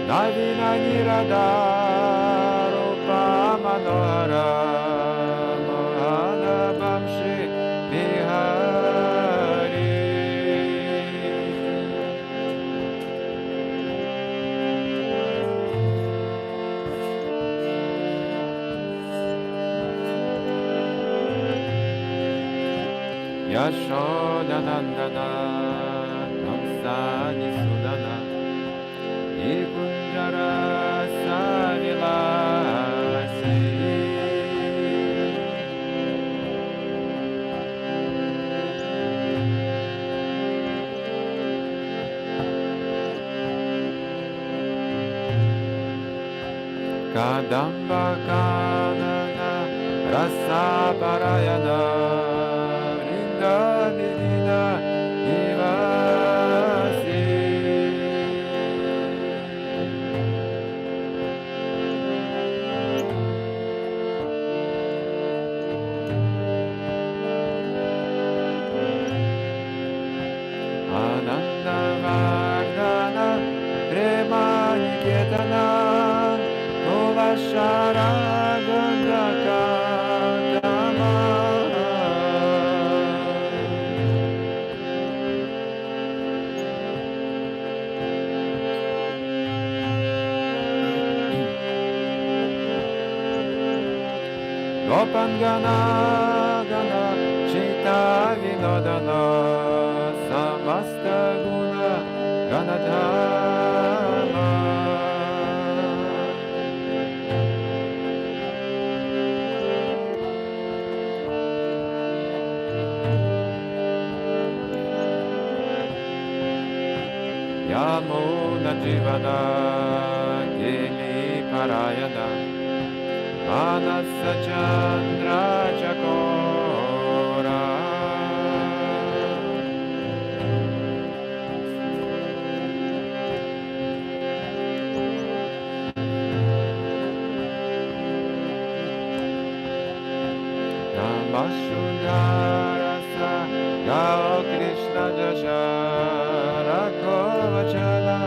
Navina Nirada Rupa Manohara Mohana Bamshi Bihari Yaśodā Nandana Kamsani Sudana Nikunjara Savilasi Kadamba Kanana Rasa Parayana Vrinda Vidina Nivasi Nanda Mahārāja Premani Ketana Tovashara Gandaka Dama Gopangana Gana Chita Vinodana Samasta Guna Ganadhama Yamuna Jivana Gili Parayana Manasa Chandra Chakora Namashunyarasa Gao Kṛṣṇa Jasha Rako Vachana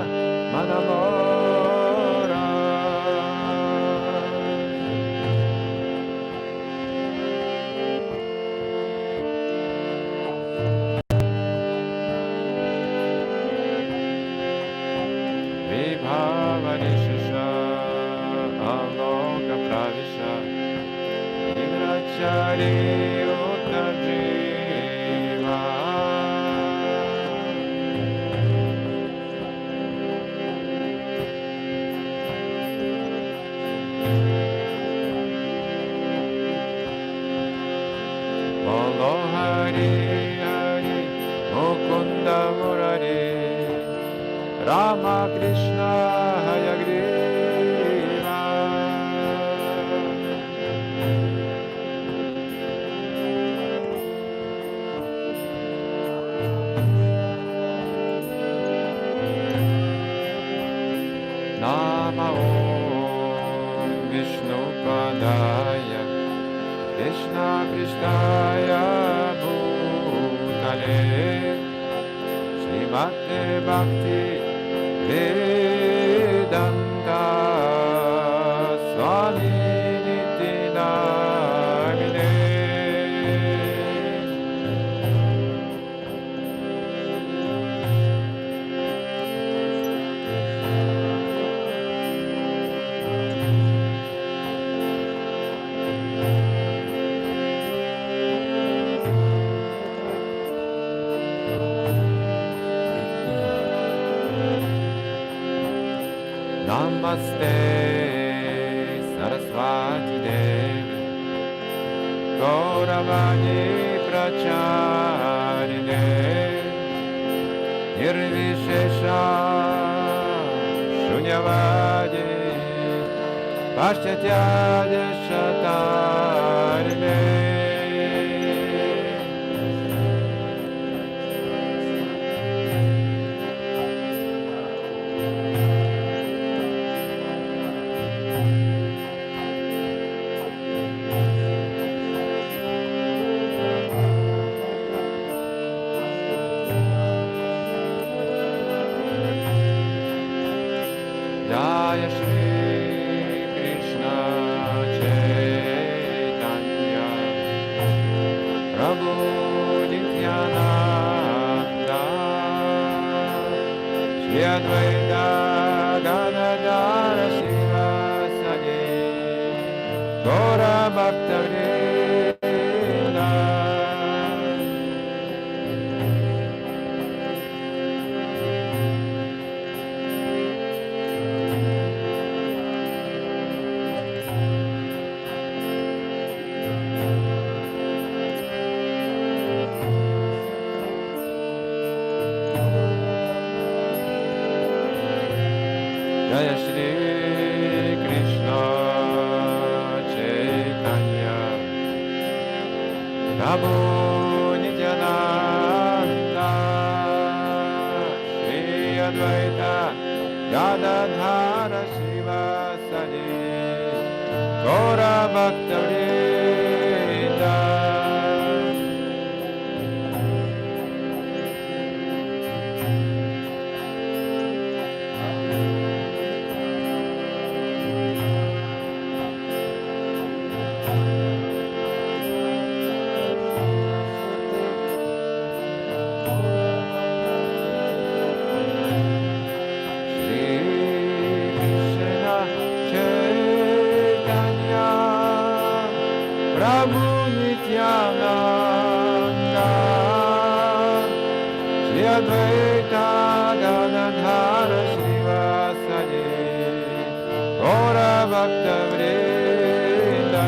Manamora Vibhavani Shusha Aloka Pravisha Indrachari Uttajiva Bolo Hari Hari Mukunda Murari Rama Kṛṣṇa Hayagriva Nama Om Vishnu Padaya Krishna Krishnaya Bhutale Srimate Bhakti Vedanta Swami Niti Namine Namaste Saraswati Devi Gauravani Pracharine Nirvishesha Shunyavadi Paschatyadya Shatarine Advaita Gadadhara Shiva Sadi Gora Bhakta Vrinda. Jaya Shri Krishna Chaitanya Prabhu Nityananda Shri Advaita Gadadhara Shiva Sadi Gaura Bhakta Vrinda. Prabhu Nityananda Shri Advaita Gadadhara Shiva Sadi Gaura Bhakta Vrinda.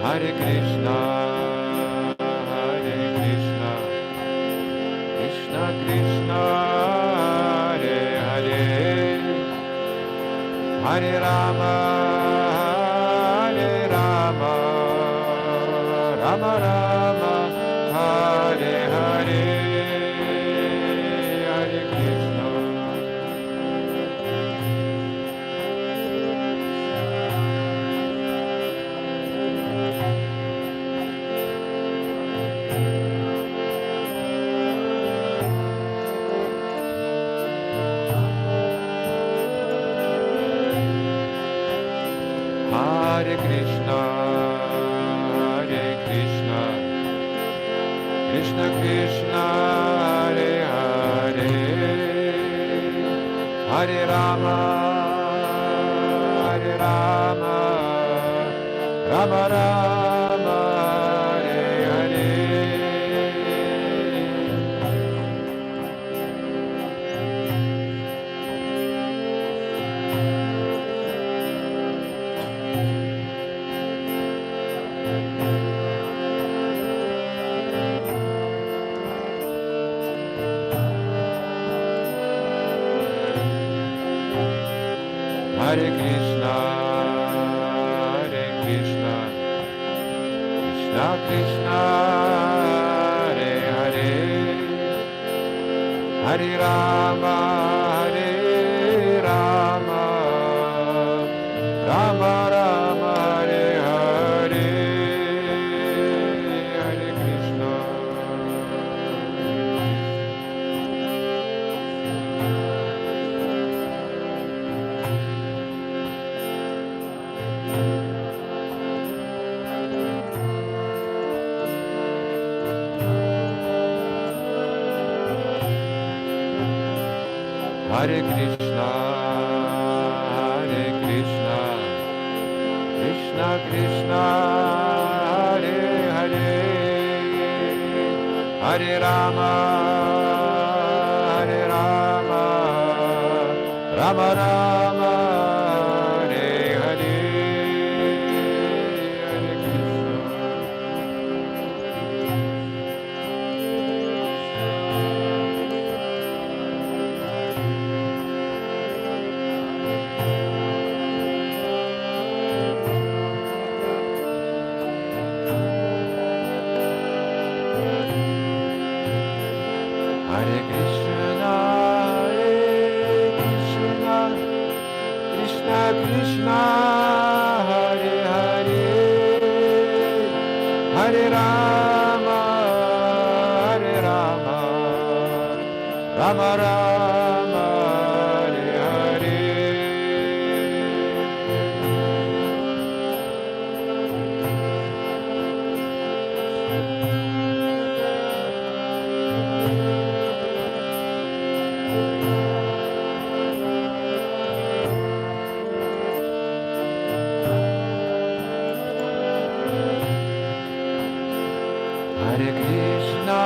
Hare Krishna, Krishna Krishna, Hare Hare, Hare Rama, Rama Rama, Hare Hare, Hare Krishna. Hare Krishna, Krishna Krishna, Hare Hare, Hare Rama, Rama Rama, Hare Hare. Hare Krishna, Krishna Krishna, Hare Hare, Hare Rama, Rama Rama, Hare Hare, Hare Krishna. Hare Krishna, Krishna Krishna, Hare Hare, Hare Rama, Rama Rama, Hare Hare, Hare Krishna. Hare Krishna, Krishna Krishna, Hare Hare, Rama Rama, Hare Hare. Hare Krishna,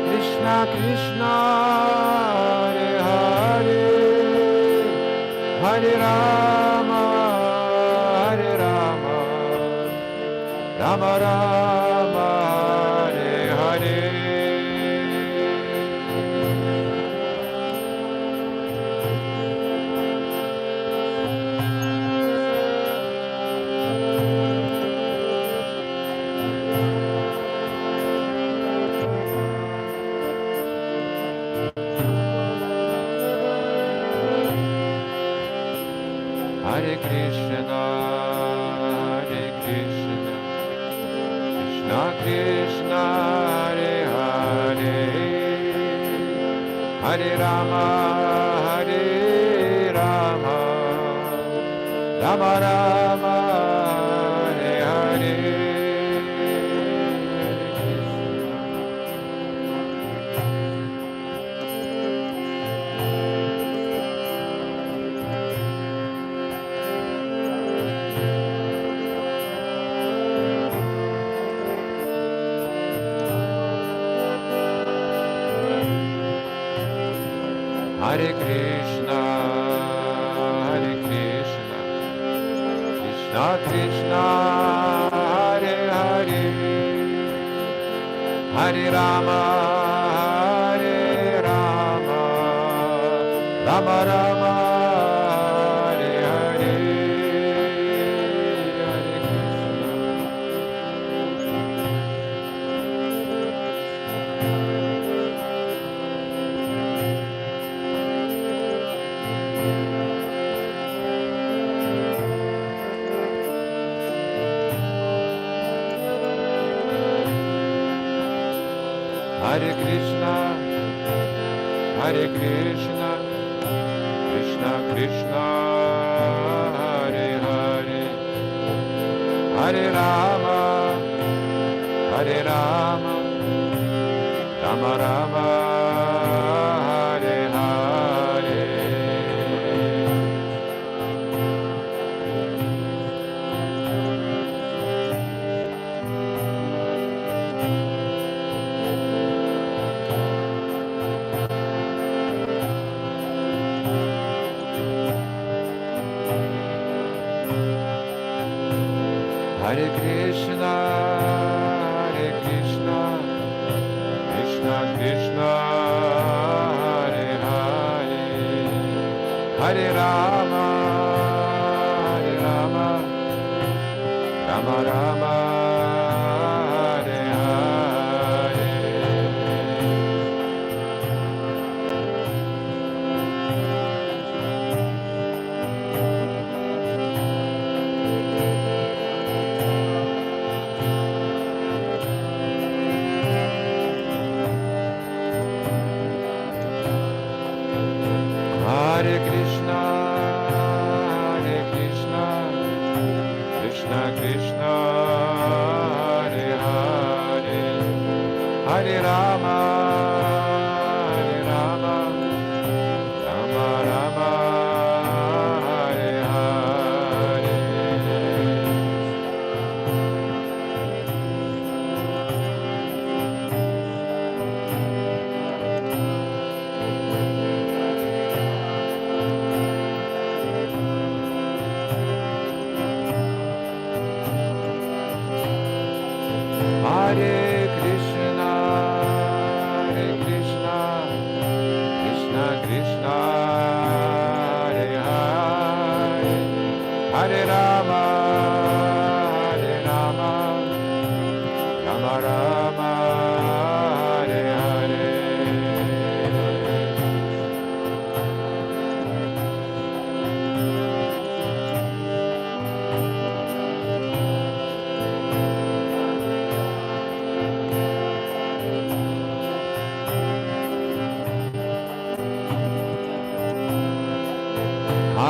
Krishna Krishna, Hare Hare, Hare Rama, Rama Rama, Hare Hare. Hare Krishna, Krishna Krishna, Hare Hare, Hare Rama, Rama Rama, Hare Hare. Hare Krishna, Krishna Krishna, Hare Hare, Hare Rama, Rama Rama, Hare Hare. Hare Krishna. Hare Krishna, Krishna Krishna, Hare Hare, Hare Rama, Rama Rama, Hare Hare. Hare Krishna, Krishna Krishna, Hare Hare, Hare Rama, Rama Rama, Hare Hare. Hare Krishna, Krishna Krishna, Hare Hare, Hare Rama, Rama Rama, Hare Hare. Hare Krishna,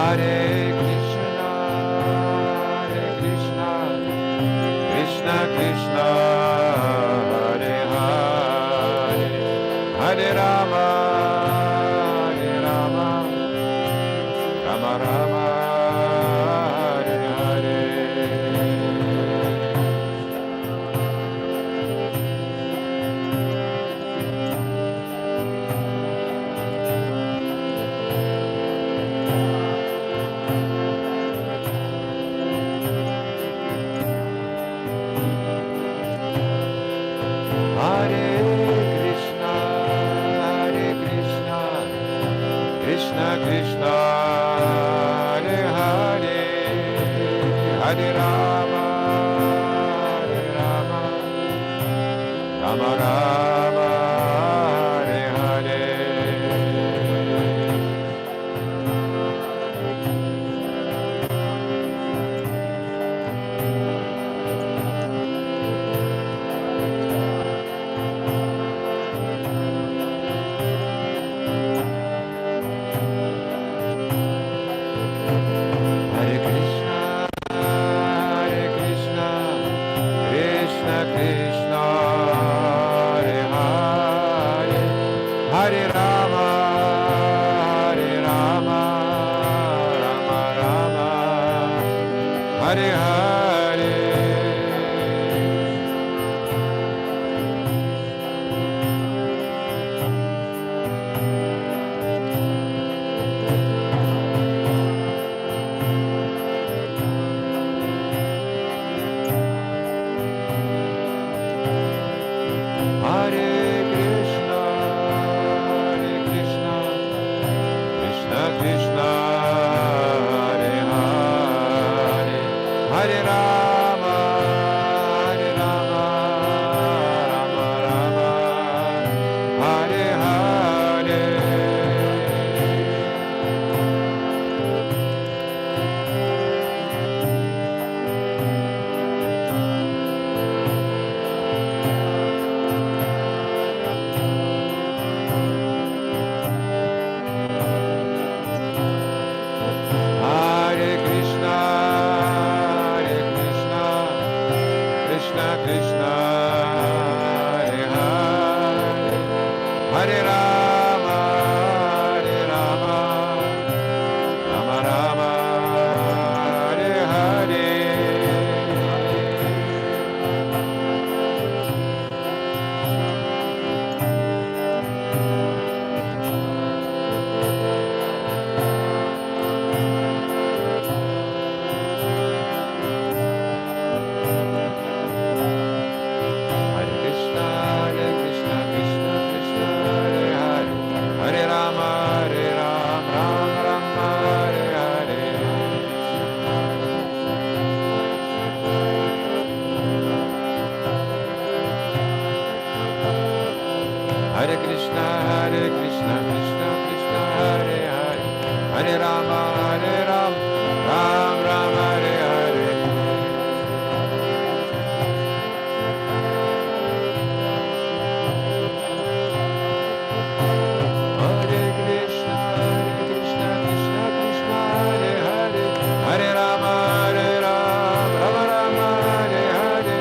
Hare Krishna, Hare Krishna, Krishna Krishna, Hare Hare, Hare Rama, Hare Rama, Rama Rama, Hare Hare. Hare Krishna, Hare Krishna, Krishna Krishna, Hare Hare, Hare Rama, Hare Rama, Rama Rama, Hare Hare. Hare Krishna, Hare Krishna, Krishna Krishna, Hare Hare, Hare Rama, Hare Rama, Rama Rama, Hare Hare. Hare Krishna, Hare Krishna, Krishna Krishna, Hare Hare, Hare Rama, Hare Rama, Rama Rama, Hare Hare. Hare Krishna, Hare Krishna, Krishna Krishna, Hare Hare, Hare Rama, Hare Rama, Rama Rama, Hare Hare. Hare Krishna, Hare Krishna, Krishna Krishna, Hare Hare, Hare Rama, Hare Rama, Rama Rama, Hare Hare. Hare Krishna, Hare Krishna, Krishna Krishna, Hare Hare, Hare Rama, Hare Rama, Rama Rama, Hare Hare. Hare Krishna, Hare Krishna, Krishna Krishna, Hare Hare, Hare Rama, Hare Rama, Rama Rama, Hare Hare.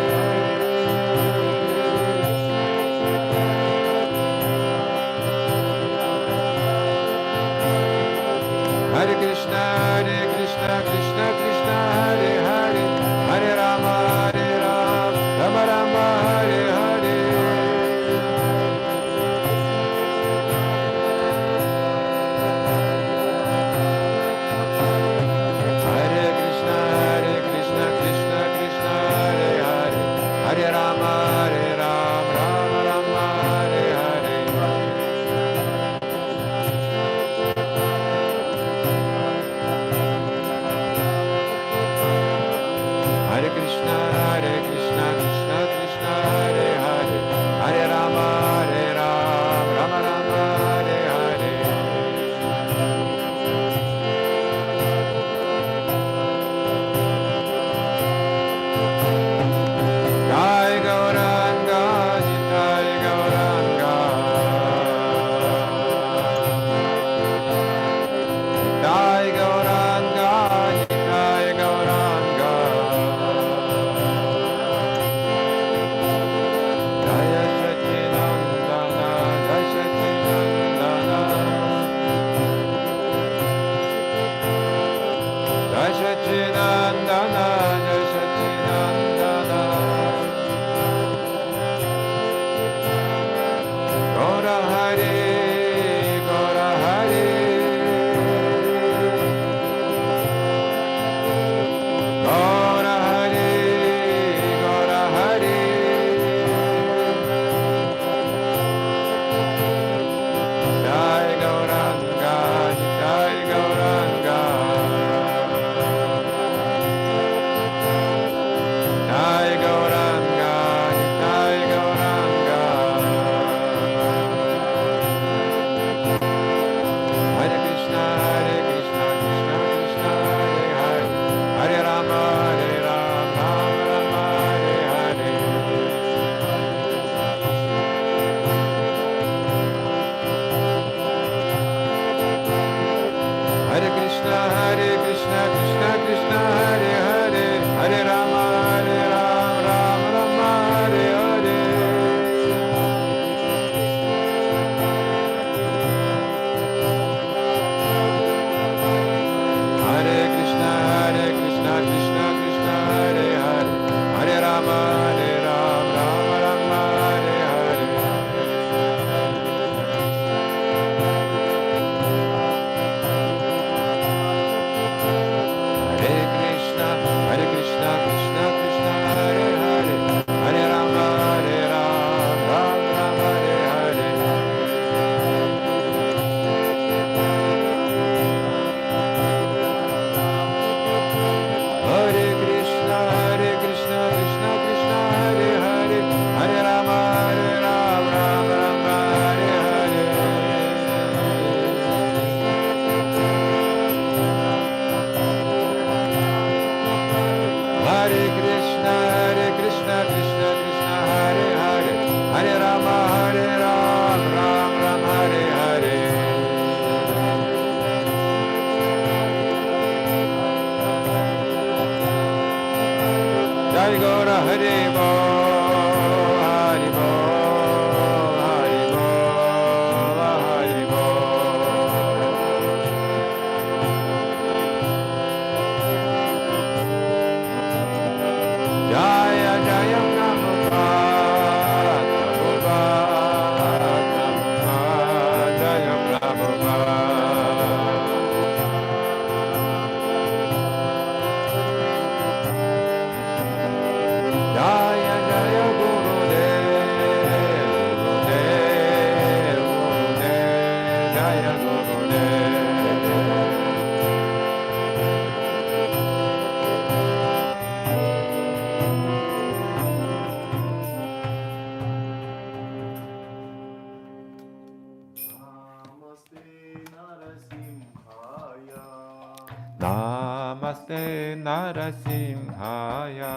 Namaste Narasimhaya.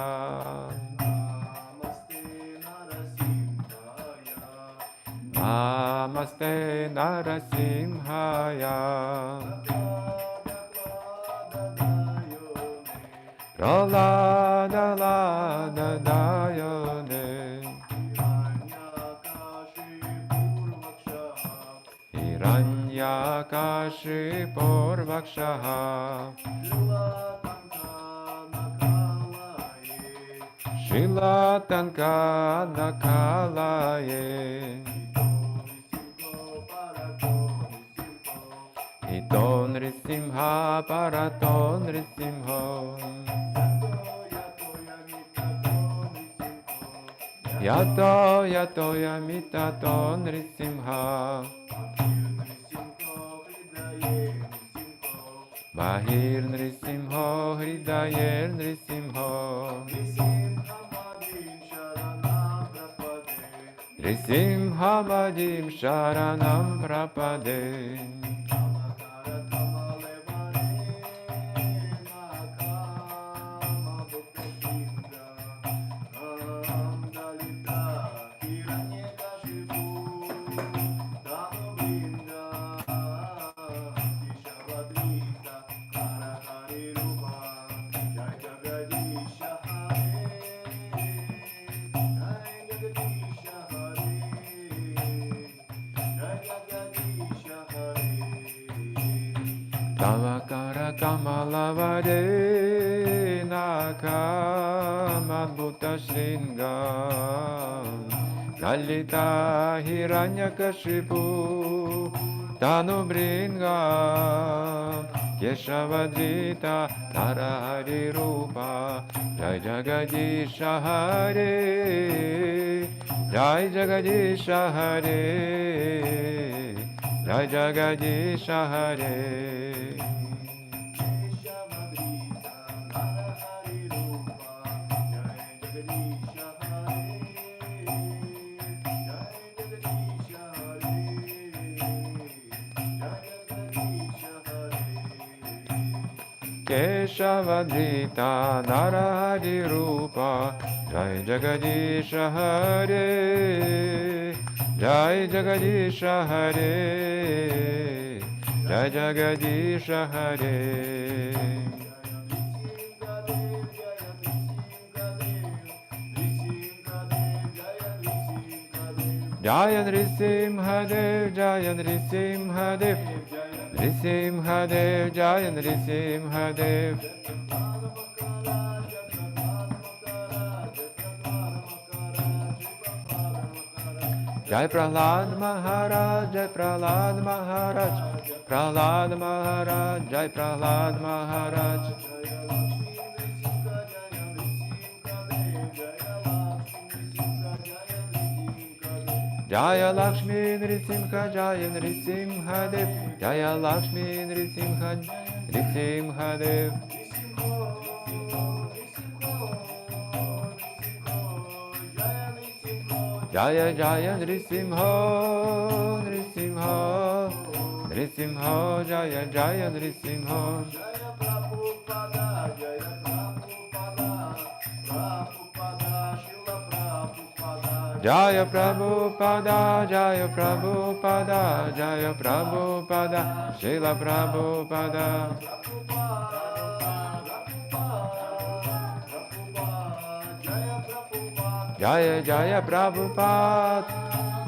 Namaste Narasimhaya. Prahlada Lada Dayone. Hiranyakashipurvakshaha. Shilatanka nakalaye. Iton Risimha Paraton Risimho. Yato Yato Yamitaton Risimha. Bahir Nrisimho Hridayer Nrisimho. Nrisimha Vadim Sharanam Prapade. Tavakara Kamalavade Nakamadbhuta Shringa Lalita Hiranyakashipu Tanubringa Keshavadita Narahari Rupa Jai Jagadisha Hare Jai Jagadisha Hare Jai Jagadisha Hare. Keshavadrita Narahari Rupa Jai Jagadisha Hare Jai Jagadisha Hare Jai Jagadisha Hare. Jaya Nrisimhadev Jaya Nrisimhadev Nrisimhadev Jaya Nrisimhadev. Jai Prahlad Mahārāja Jai Prahlad Mahārāja Prahlad Mahārāja Jai Prahlad Mahārāja. Jaya Lakshmi Nrisimha Jaya Nrisimhadev Jaya Lakshmi Nrisimha Nrisimhadev. Jaya Jaya Nrisimho Nrisimho Nrisimho Jaya Jaya Nrisimho. Jaya Prabhupada Jaya Prabhupada Jaya Prabhupada Srila Prabhupada. Jaya Jaya Prabhupada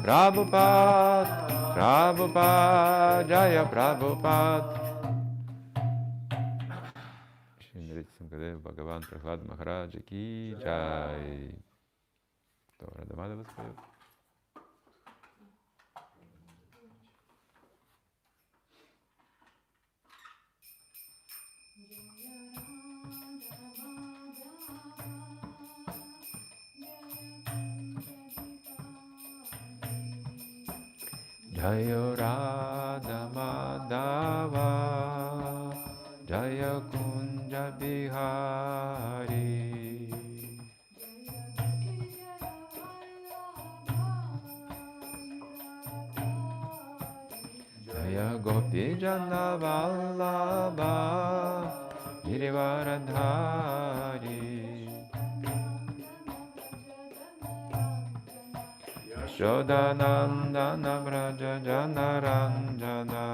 Prabhupada Prabhupada Jaya Prabhupada. Shri Nrsimhadev Bhagavan Prahlad Mahārāja ki Jai. То Радамадава споет. Jaya Radha Madhava Jaya Kunja Bihari Jaya Gopi Jana Vallabha Girivaradhari Yaśodā Nandana Vraja Janaranjana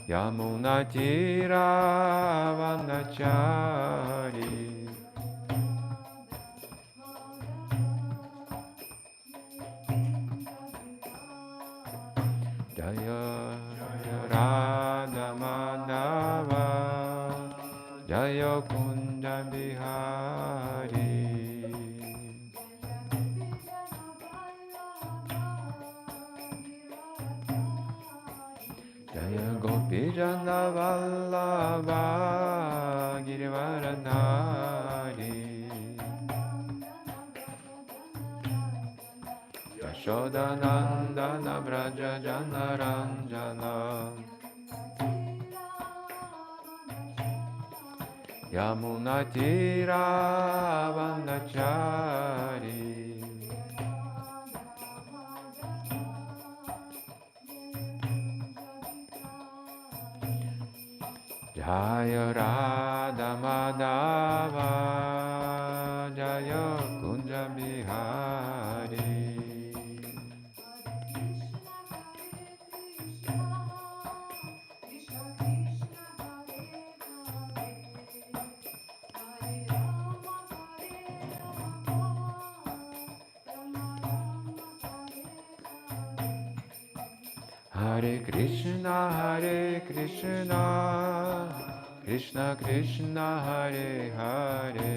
Yamuna Tira Vanachari Jaya Radha Madhava Jaya Kunja Bihari Jaya Gopi Jana Vallabha Girivaradhari Yaśodā Nandana Vraja Janaranjana Yamuna Tira Vanachari Jaya Radha Madhava Jaya Kunja Bihari Hare Krishna, Krishna Krishna, Hare Hare,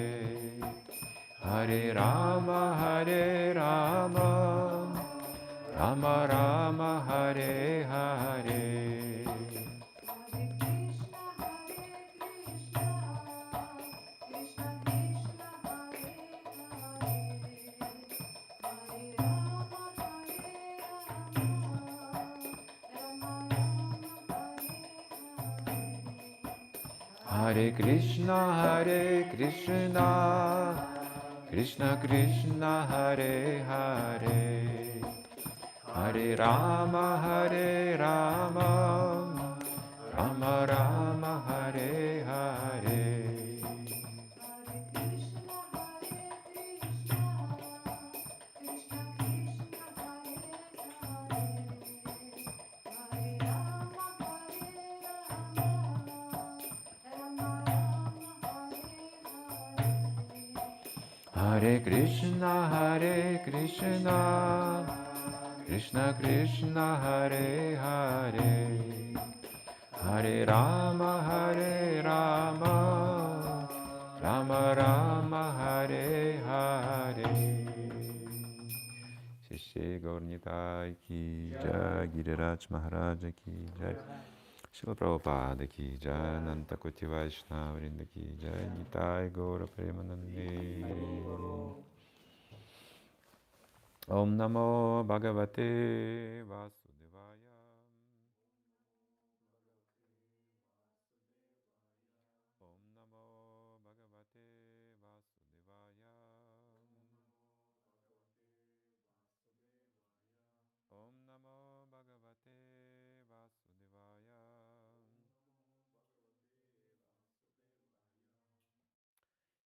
Hare Rama, Rama Rama, Hare Hare. Hare Krishna, Krishna Krishna, Hare Hare, Hare Rama, Rama Rama, Hare Hare. Hare Krishna, Krishna Krishna, Hare Hare, Hare Rama, Rama Rama, Hare Hare. Shri Gaurnitai ki jai, Giriraj Mahāraja ki jai, Śrīla Prabhupada ki jai, Nanda Koti Vaishnava Vrinda ki jai, Nitai Gaura Premanande. Om Namo Bhagavate Vasudevaya. Om Namo Bhagavate Vasudevaya. Om Namo Bhagavate Vasudevaya.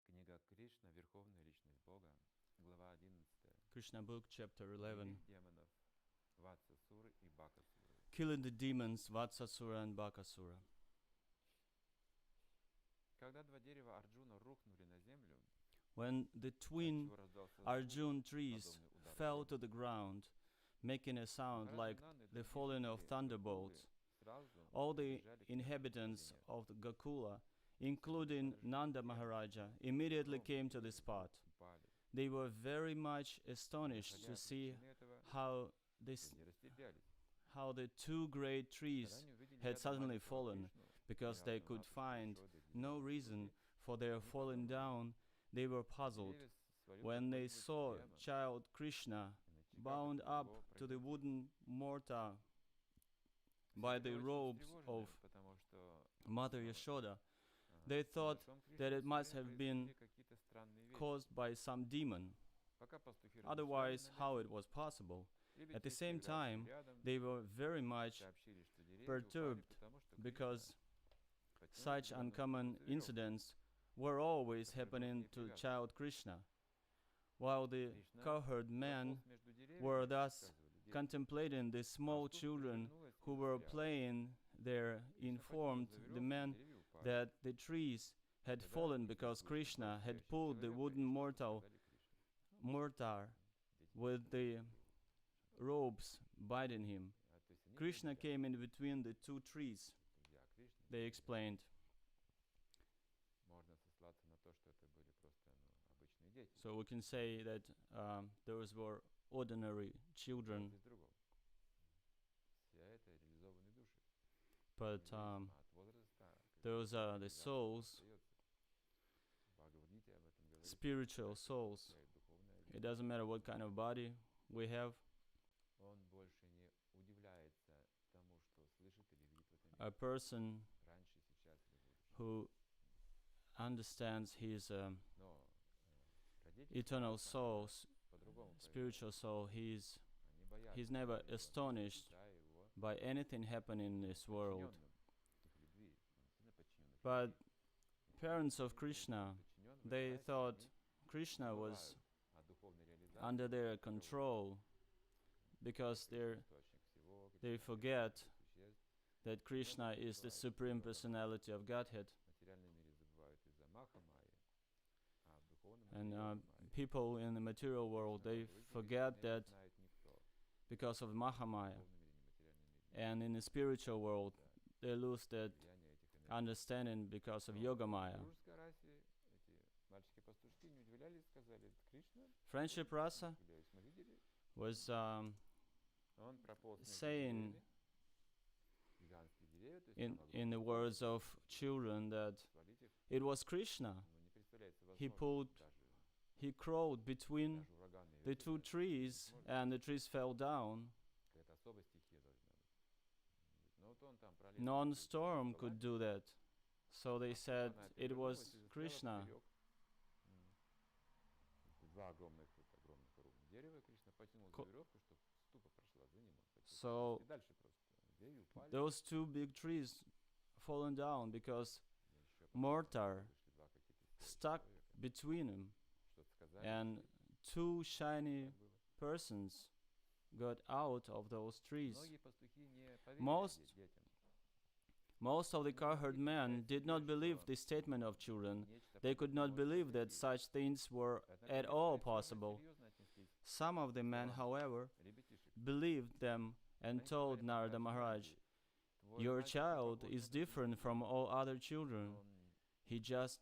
Книга Кришна, Верховная Личность Бога, глава 11. Krishna book, chapter 11. Демонов, Ватсасуры и Бакасуры. Killing the demons, Vatsasura and Bakasura. Когда два дерева Арджуна рухнули на землю, When the twin Arjuna trees fell to the ground, making a sound like the falling of thunderbolts, all the inhabitants of the Gokula, including Nanda Mahārāja, immediately came to the spot. They were very much astonished to see how the two great trees had suddenly fallen, because they could find no reason for their falling down. They were puzzled. when they saw child Kṛṣṇa bound up to the wooden mortar by the robes of Mother Yaśodā, they thought that it must have been caused by some demon. Otherwise, how it was possible? At the same time, they were very much perturbed because such uncommon incidents were always happening to child Kṛṣṇa. While the cowherd men were thus contemplating the small children who were playing there, informed the men that the trees had fallen because Kṛṣṇa had pulled the wooden mortar with the ropes binding him. Kṛṣṇa came in between the two trees, they explained. So we can say that those were ordinary children, but those are the souls, spiritual souls. It doesn't matter what kind of body we have. A person who understands his eternal soul, spiritual soul, he's never astonished by anything happening in this world. But parents of Kṛṣṇa, they thought Kṛṣṇa was under their control because they forget that Kṛṣṇa is the Supreme Personality of Godhead. And people in the material world, they forget that because of Mahamaya. And in the spiritual world, they lose that understanding because of Yogamaya. Friendship Rasa was saying in the words of children that it was Kṛṣṇa. He crawled between the two trees and the trees fell down. Non-storm could do that. So they said it was Kṛṣṇa. So those two big trees fallen down because mortar stuck between them, and two shiny persons got out of those trees. Most of the cowherd men did not believe the statement of children. They could not believe that such things were at all possible. Some of the men, however, believed them and told Nanda Mahārāja, "Your child is different from all other children. He just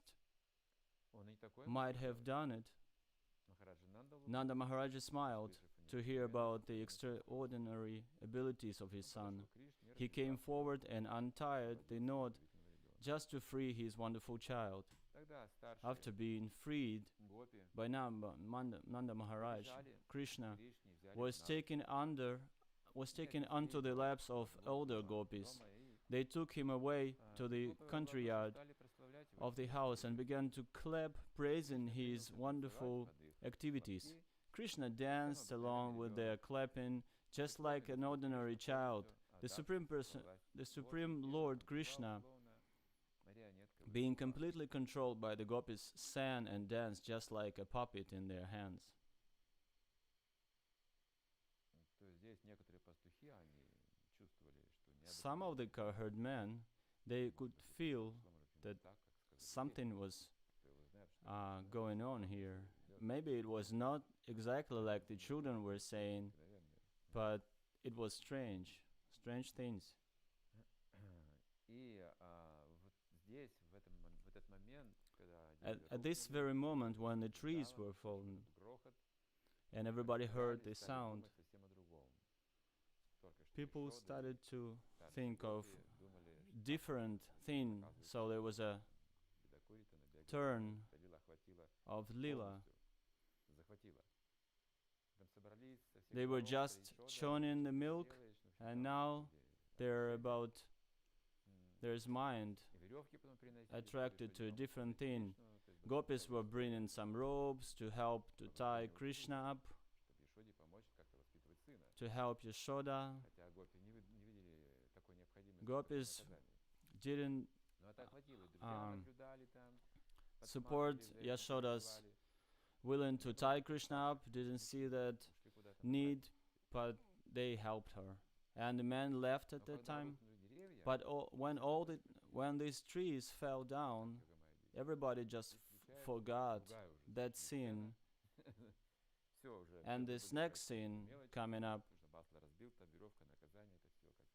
might have done it." Nanda Mahārāja smiled to hear about the extraordinary abilities of his son. He came forward and untied the knot just to free his wonderful child. After being freed by Nanda Mahārāja, Kṛṣṇa was taken onto the laps of elder gopis. They took him away to the country yard of the house and began to clap, praising his wonderful activities. Kṛṣṇa danced along with their clapping, just like an ordinary child. The Supreme Lord Kṛṣṇa, being completely controlled by the gopis, sang and danced just like a puppet in their hands. Some of the cowherd men, they could feel that something was going on here. Maybe it was not exactly like the children were saying, but it was strange things. At this very moment, when the trees were falling and everybody heard the sound, people started to think of different thing. So there was a turn of lila. They were just churning the milk, and now they're about their mind attracted to a different thing. Gopis were bringing some ropes to help to tie Krishna up, to help Yaśodā. Gopis didn't support Yaśoda's willing to tie Krishna up, didn't see that need, but they helped her. And the man left at that time. But when these trees fell down, everybody just forgot that scene. And this next scene coming up,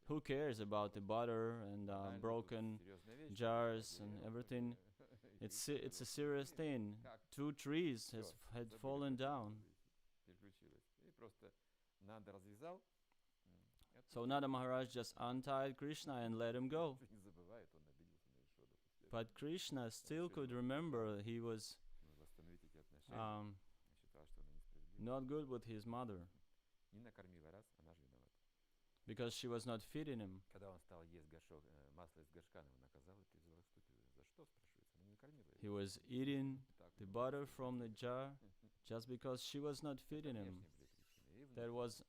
who cares about the butter and broken jars and everything? It's a serious thing. 2 trees had fallen down. So Nanda Mahārāja just untied Krishna and let him go. But Krishna still could remember he was not good with his mother, because she was not feeding him. He was eating the butter from the jar just because she was not feeding him. That was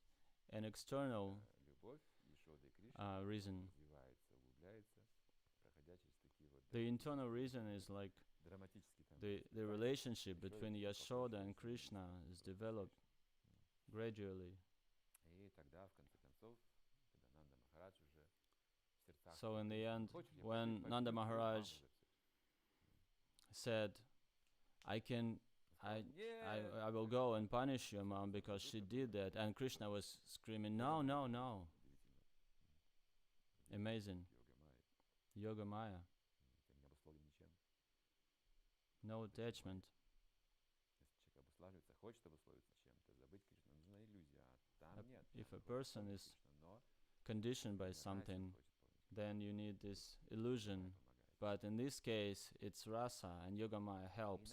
an external reason. The internal reason is like the relationship between Yaśodā and Krishna is developed gradually. So in the end, when Nanda Mahārāja said, I will go and punish your mom because she did that, and Krishna was screaming, no, no, no. Amazing. Yoga Maya. No attachment. If a person is conditioned by something, then you need this illusion. But in this case, it's rasa, and Yoga Maya helps.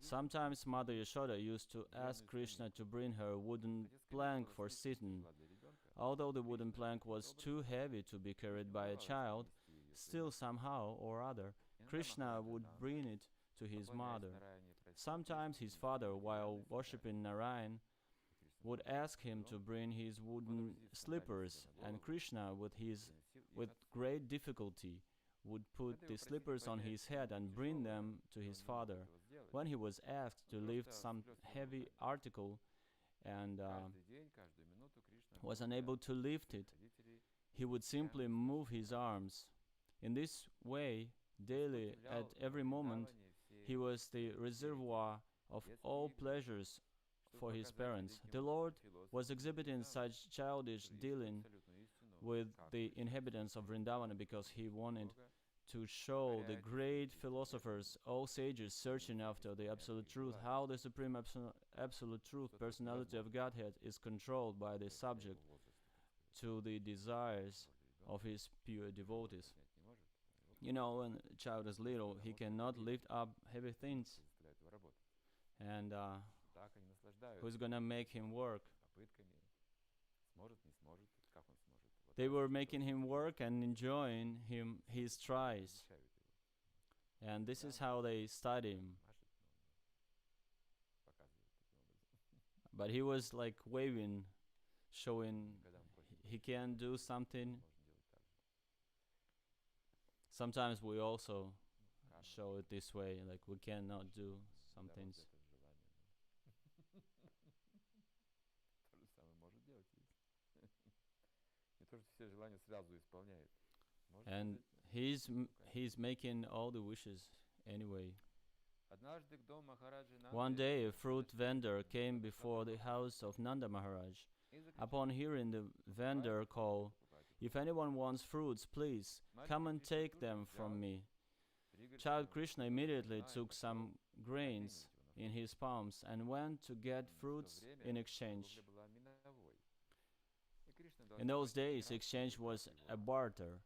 Sometimes Mother Yaśodā used to ask Krishna to bring her a wooden plank for sitting. Although the wooden plank was too heavy to be carried by a child, still somehow or other, Krishna would bring it to his mother. Sometimes his father, while worshipping Narayan, would ask him to bring his wooden slippers, and Krishna, with great difficulty, would put the slippers on his head and bring them to his father. When he was asked to lift some heavy article and was unable to lift it, he would simply move his arms. In this way, daily, at every moment, he was the reservoir of all pleasures for his parents. The Lord was exhibiting such childish dealing with the inhabitants of Vrindavana because he wanted to show the great philosophers, all sages searching after the absolute truth, how the supreme absolute truth, personality of Godhead, is controlled by the subject to the desires of his pure devotees. You know, when a child is little, he cannot lift up heavy things. And who's gonna make him work? They were making him work and enjoying his tries. And this is how they study him. But he was like waving, showing he can do something. Sometimes we also show it this way, like we cannot do some things. And he's making all the wishes anyway. One day a fruit vendor came before the house of Nanda Mahārāja. Upon hearing the vendor call, "If anyone wants fruits, please come and take them from me," Child Krishna immediately took some grains in his palms and went to get fruits in exchange. In those days, exchange was a barter.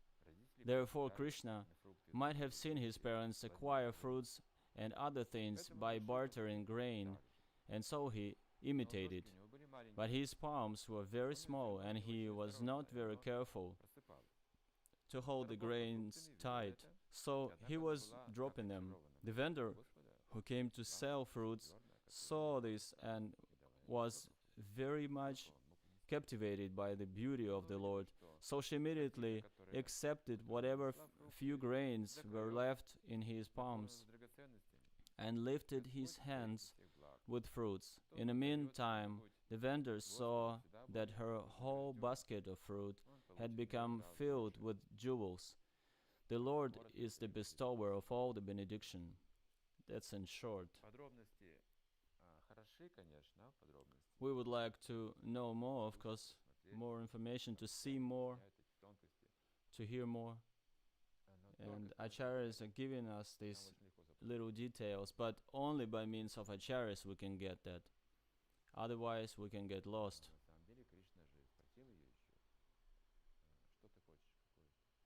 Therefore, Krishna might have seen his parents acquire fruits and other things by bartering grain, and so he imitated. But his palms were very small, and he was not very careful to hold the grains tight, so he was dropping them. The vendor who came to sell fruits saw this and was very much captivated by the beauty of the Lord. So she immediately accepted whatever few grains were left in his palms and lifted his hands with fruits. In the meantime, the vendor saw that her whole basket of fruit had become filled with jewels. The Lord is the bestower of all the benediction. That's in short. We would like to know more, of course, more information, to see more, to hear more. And acharyas are giving us these little details, but only by means of acharyas we can get that. Otherwise, we can get lost.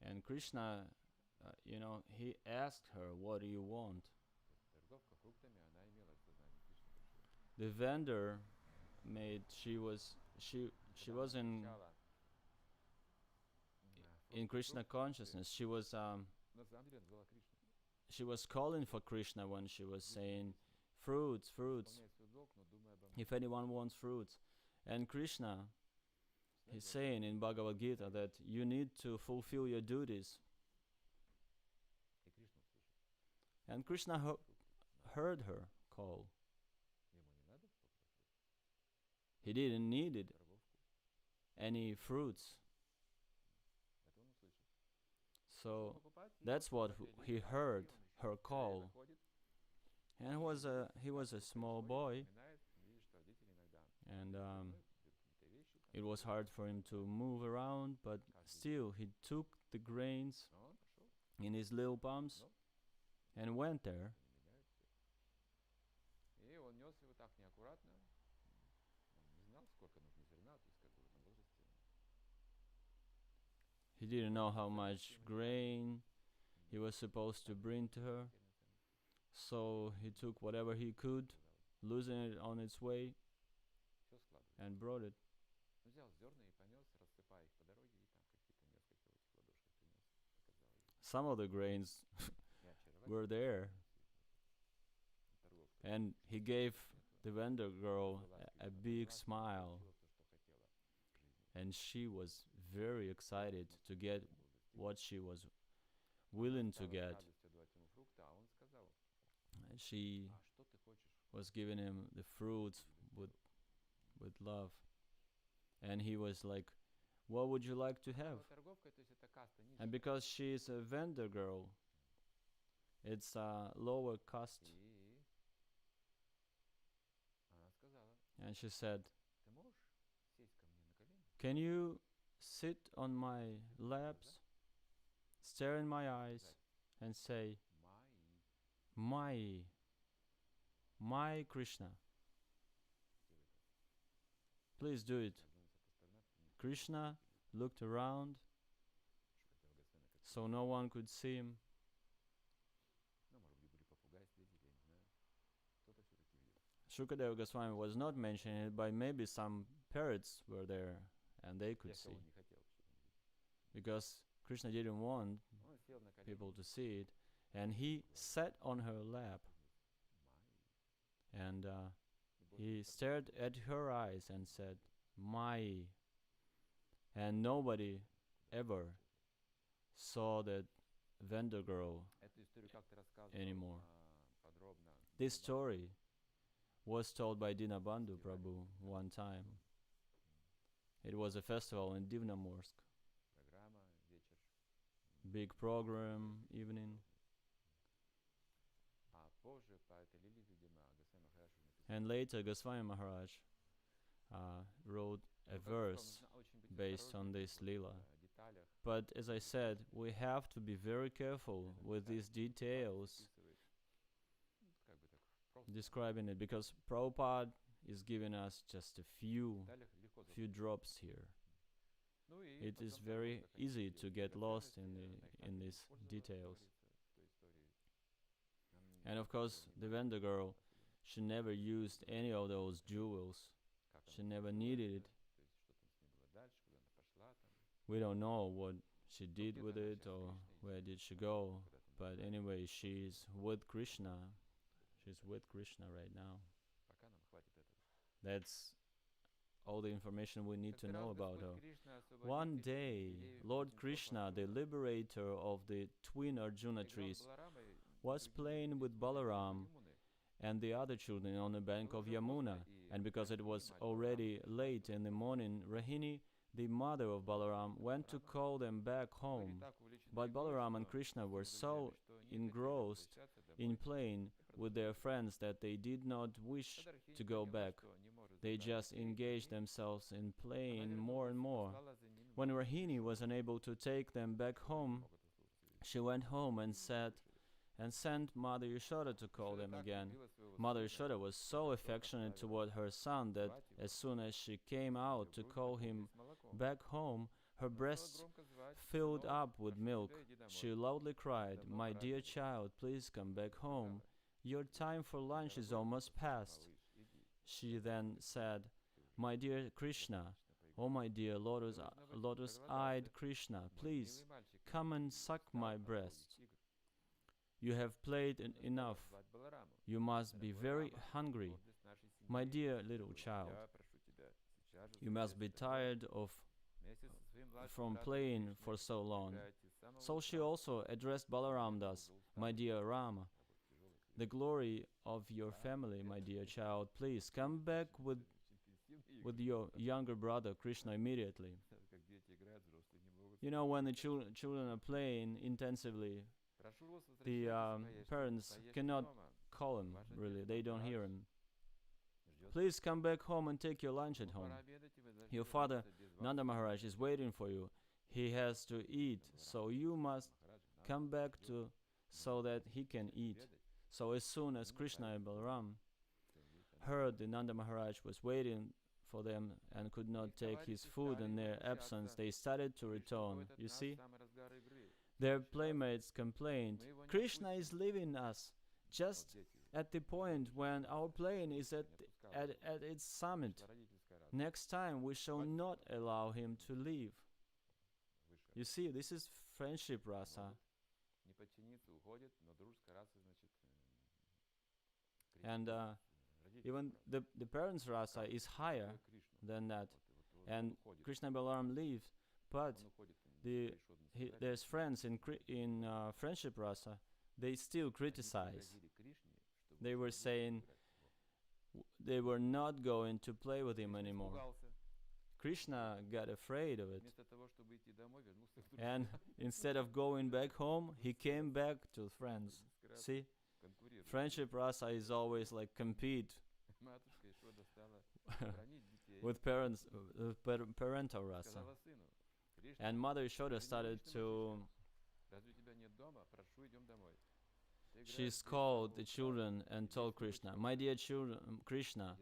And Krishna, he asked her, "What do you want?" The vendor she was in Krishna consciousness. She was calling for Krishna when she was saying, "Fruits, fruits. If anyone wants fruits." And Krishna, he's saying in Bhagavad Gita that you need to fulfill your duties. And Krishna heard her call. He didn't need any fruits. So that's what he heard, her call. And he was a small boy, and it was hard for him to move around, but still he took the grains in his little palms and went there. He didn't know how much grain he was supposed to bring to her, so he took whatever he could, losing it on its way, and brought it. Some of the grains were there, and he gave the vendor girl a big smile, and she was very excited to get what she was willing to get. And she was giving him the fruits with love, and he was like, "What would you like to have?" And because she is a vendor girl, it's a lower caste, and she said, "Can you sit on my laps, stare in my eyes, and say, 'My Krishna'? Please do it." Krishna looked around, so no one could see him. Shukadeva Goswami was not mentioning it, but maybe some parrots were there and they could see. Because Krishna didn't want people to see it, and he sat on her lap and he stared at her eyes and said, "My." And nobody ever saw that vendor girl anymore. This story was told by Dinabandhu Prabhu one time. It was a festival in Divnomorsk. Big program, evening. And later Goswami Maharaj wrote a verse based on this lila. But as I said, we have to be very careful with these details describing it, because Prabhupada is giving us just a few drops here. It is very easy to get lost in these details. And of course, the vendor girl, she never used any of those jewels. She never needed it. We don't know what she did with it or where did she go. But anyway, she's with Krishna. She's with Krishna right now. That's all the information we need to know about her. One day, Lord Krishna, the liberator of the twin Arjuna trees, was playing with Balaram and the other children on the bank of Yamuna. And because it was already late in the morning, Rahini, the mother of Balaram, went to call them back home. But Balaram and Krishna were so engrossed in playing with their friends that they did not wish to go back. They just engaged themselves in playing more and more. When Rahini was unable to take them back home, she went home and sent Mother Yaśodā to call them again. Mother Yaśodā was so affectionate toward her son that as soon as she came out to call him back home, her breasts filled up with milk. She loudly cried, "My dear child, please come back home. Your time for lunch is almost past." She then said, "My dear Krishna, oh my dear lotus-eyed Krishna, please come and suck my breast. You have played enough. You must be very hungry. My dear little child, you must be tired from playing for so long." So she also addressed Balaram thus, "My dear Rama, the glory of your family, my dear child, please come back with your younger brother Krishna immediately." You know, when the children are playing intensively, the parents cannot call him, really. They don't hear him. "Please come back home and take your lunch at home. Your father, Nanda Mahārāja, is waiting for you. He has to eat, so you must come back so that he can eat." So as soon as Krishna and Balaram heard that Nanda Mahārāja was waiting for them and could not take his food in their absence, they started to return. You see? Their playmates complained, "Krishna is leaving us just at the point when our playing is at its summit. Next time we shall not allow him to leave." You see, this is friendship rasa. And even the parents' rasa is higher than that. And Krishna and Balaram leave, but there's friends in friendship rasa, they still criticize. They were saying they were not going to play with him anymore. Krishna got afraid of it. And instead of going back home, he came back to friends. See? Friendship rasa is always like compete with parents, parental rasa. And Mother Yaśodā started to... She called the children and told Krishna, "My dear children, Krishna,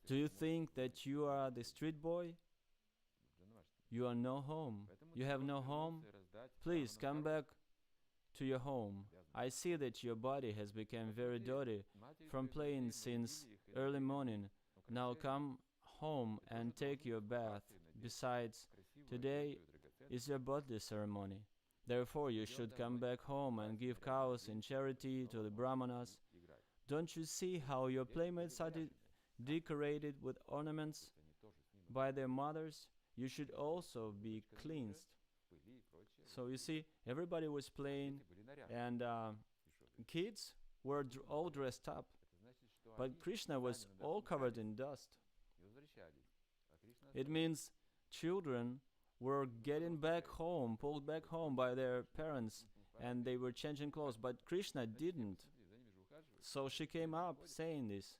do you think that you are the street boy? You are no home. You have no home? Please come back to your home. I see that your body has become very dirty from playing since early morning. Now come home and take your bath. Besides, today is your birthday ceremony. Therefore you should come back home and give cows in charity to the brahmanas. Don't you see how your playmates are decorated with ornaments by their mothers? You should also be cleansed." So you see, everybody was playing, and kids were all dressed up, but Krishna was all covered in dust. It means children were getting back home, pulled back home by their parents, and they were changing clothes, but Krishna didn't. So she came up saying this,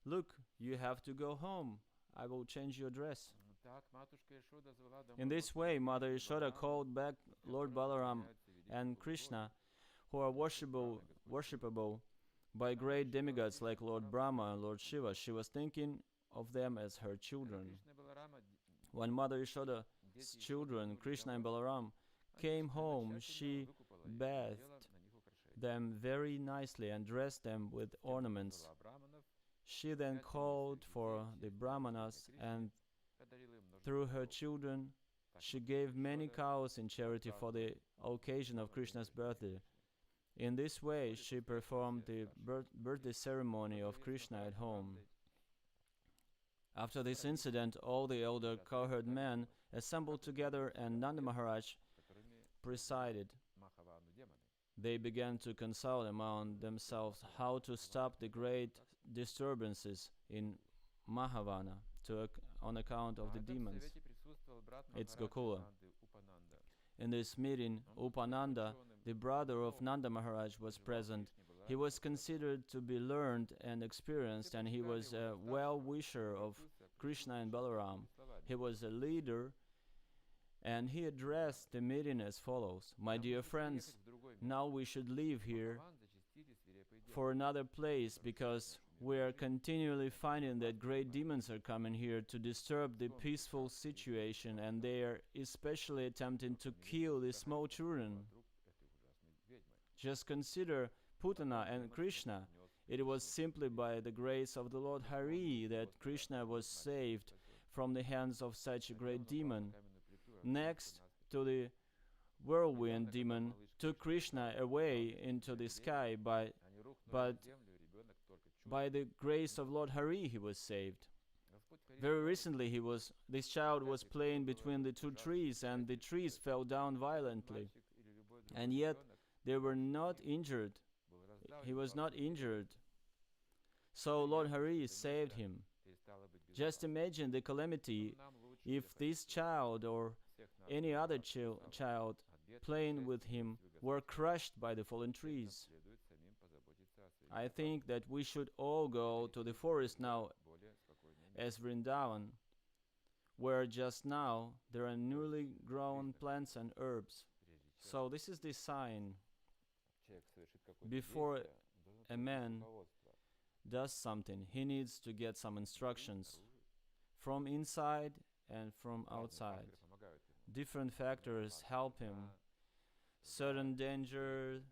"Look, you have to go home. I will change your dress." In this way, Mother Yaśodā called back Lord Balaram and Krishna, who are worshipable by great demigods like Lord Brahma and Lord Shiva. She was thinking of them as her children. When Mother Yaśoda's children, Krishna and Balaram, came home, she bathed them very nicely and dressed them with ornaments She then called for the brahmanas, and through her children she gave many cows in charity for the occasion of Krishna's birthday. In this way, she performed the birthday ceremony of Krishna at home. After this incident, all the elder cowherd men assembled together, and Nanda Mahārāja presided. They began to consult among themselves how to stop the great disturbances in Mahavana on account of the demons. It's Gokula. In this meeting, Upananda, the brother of Nanda Mahārāja, was present. He was considered to be learned and experienced, and he was a well-wisher of Krishna and Balaram. He was a leader, and he addressed the meeting as follows: "My dear friends, now we should leave here for another place, because we are continually finding that great demons are coming here to disturb the peaceful situation, and they are especially attempting to kill the small children. Just consider Putana and Kṛṣṇa. It was simply by the grace of the Lord Hari that Kṛṣṇa was saved from the hands of such a great demon. Next to the whirlwind demon took Kṛṣṇa away into the sky, but by the grace of Lord Hari he was saved. Very recently this child was playing between the two trees, and the trees fell down violently, and yet they were not injured. He was not injured. So Lord Hari saved him. Just imagine the calamity if this child or any other child playing with him were crushed by the fallen trees. I think that we should all go to the forest now as Vrindavan, where just now there are newly grown plants and herbs. So this is the sign. Before a man does something, he needs to get some instructions from inside and from outside. Different factors help him. Certain danger,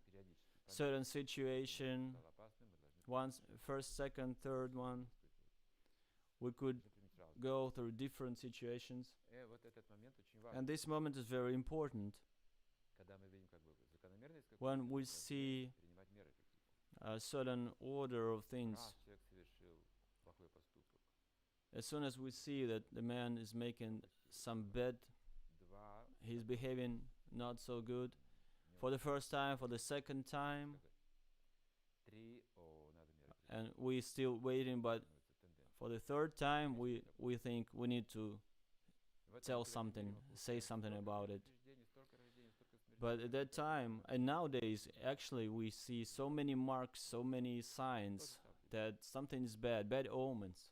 certain situation, first, second, third one. We could go through different situations. And this moment is very important. When we see a certain order of things, as soon as we see that the man is making some bad, he's behaving not so good, for the first time, for the second time, and we're still waiting, but for the third time we think we need to tell something, say something about it. But at that time, and nowadays, actually we see so many marks, so many signs that something is bad, bad omens.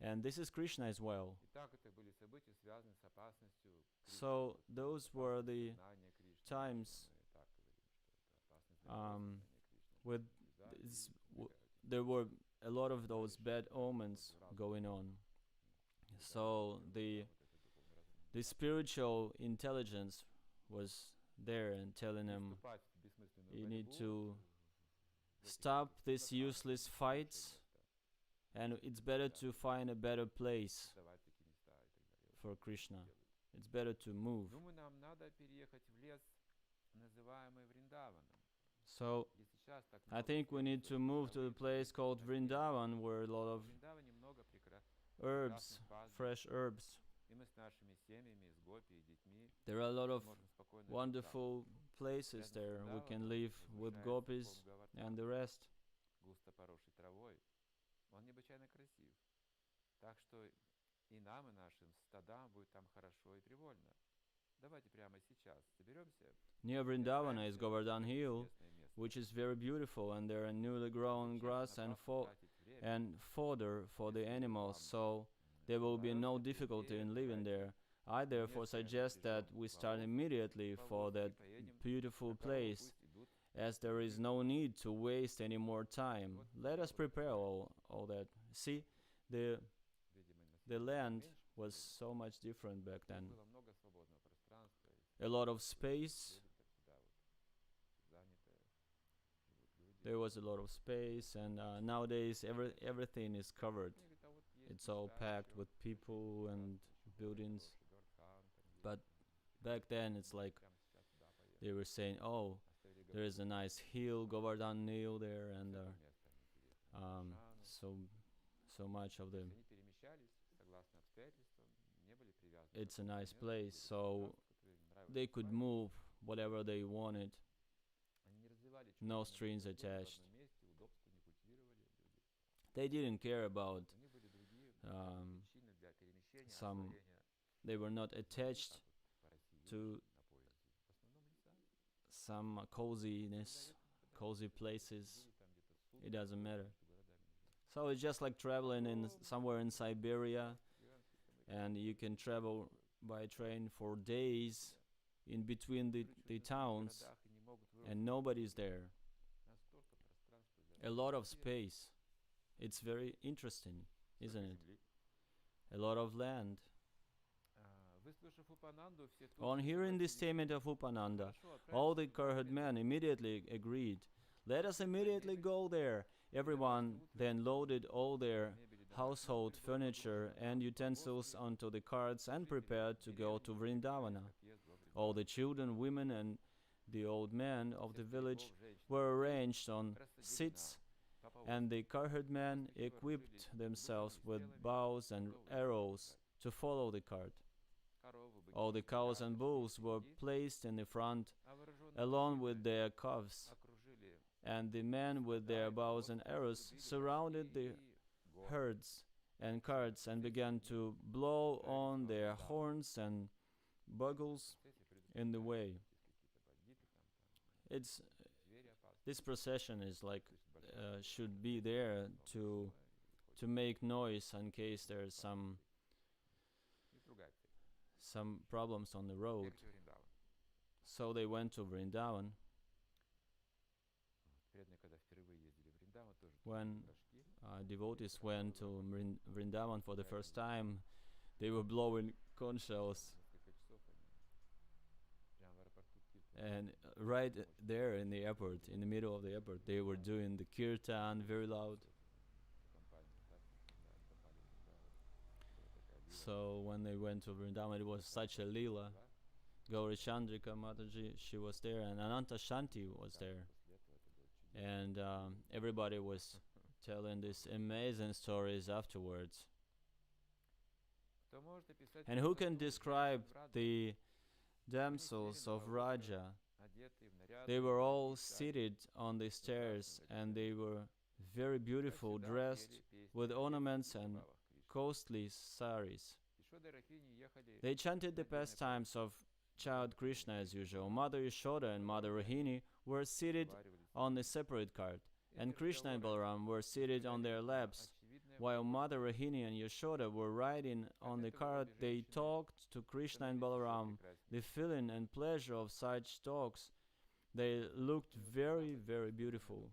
And this is Kṛṣṇa as well. So those were the times there were a lot of those bad omens going on. So the spiritual intelligence was there and telling him, you need to stop these useless fights, and it's better to find a better place for Kṛṣṇa. It's better to move. So I think we need to move to a place called Vrindavan, where a lot of herbs, fresh herbs. There are a lot of wonderful places there. We can live with gopis and the rest. Near Vrindavana is Govardhan Hill, which is very beautiful, and there are newly grown grass and fodder for the animals, so there will be no difficulty in living there. I therefore suggest that we start immediately for that beautiful place, as there is no need to waste any more time. Let us prepare all that. See, the land was so much different back then. A lot of space. there was a lot of space, and nowadays everything is covered. It's all packed with people and buildings. But back then it's like they were saying, oh, there is a nice hill, Govardhan Hill there, and so much of the it's a nice place, so they could move whatever they wanted, no strings attached. They didn't care about um, some, they were not attached to some coziness, cozy places. It doesn't matter. So it's just like traveling in somewhere in Siberia, and you can travel by train for days in between the towns, and nobody's there. A lot of space. It's very interesting, isn't it? A lot of land. On hearing the statement of Upananda, all the cowherd men immediately agreed. Let us immediately go there. Everyone then loaded all their household furniture and utensils onto the carts and prepared to go to Vrindavana. All the children, women, and the old men of the village were arranged on seats, and the cowherd men equipped themselves with bows and arrows to follow the cart. All the cows and bulls were placed in the front, along with their calves, and the men with their bows and arrows surrounded the herds and carts and began to blow on their horns and bugles in the way. It's this procession is like should be there to make noise in case there's some problems on the road. So they went to Vrindavan. When devotees went to Vrindavan for the first time, they were blowing conch shells. And right there in the airport, in the middle of the airport, they were doing the kirtan very loud. So when they went to Vrindavan, it was such a lila. Gauri Chandrika Mataji, she was there, and Ananta Shanti was there. And everybody was telling these amazing stories afterwards. And who can describe the damsels of Raja? They were all seated on the stairs, and they were very beautiful, dressed with ornaments and costly saris. They chanted the pastimes of child Kṛṣṇa as usual. Mother Yaśodā and Mother Rohini were seated on a separate cart, and Kṛṣṇa and Balaram were seated on their laps. While Mother Rohini and Yaśodā were riding on the cart, they talked to Kṛṣṇa and Balaram. The feeling and pleasure of such talks, they looked very, very beautiful.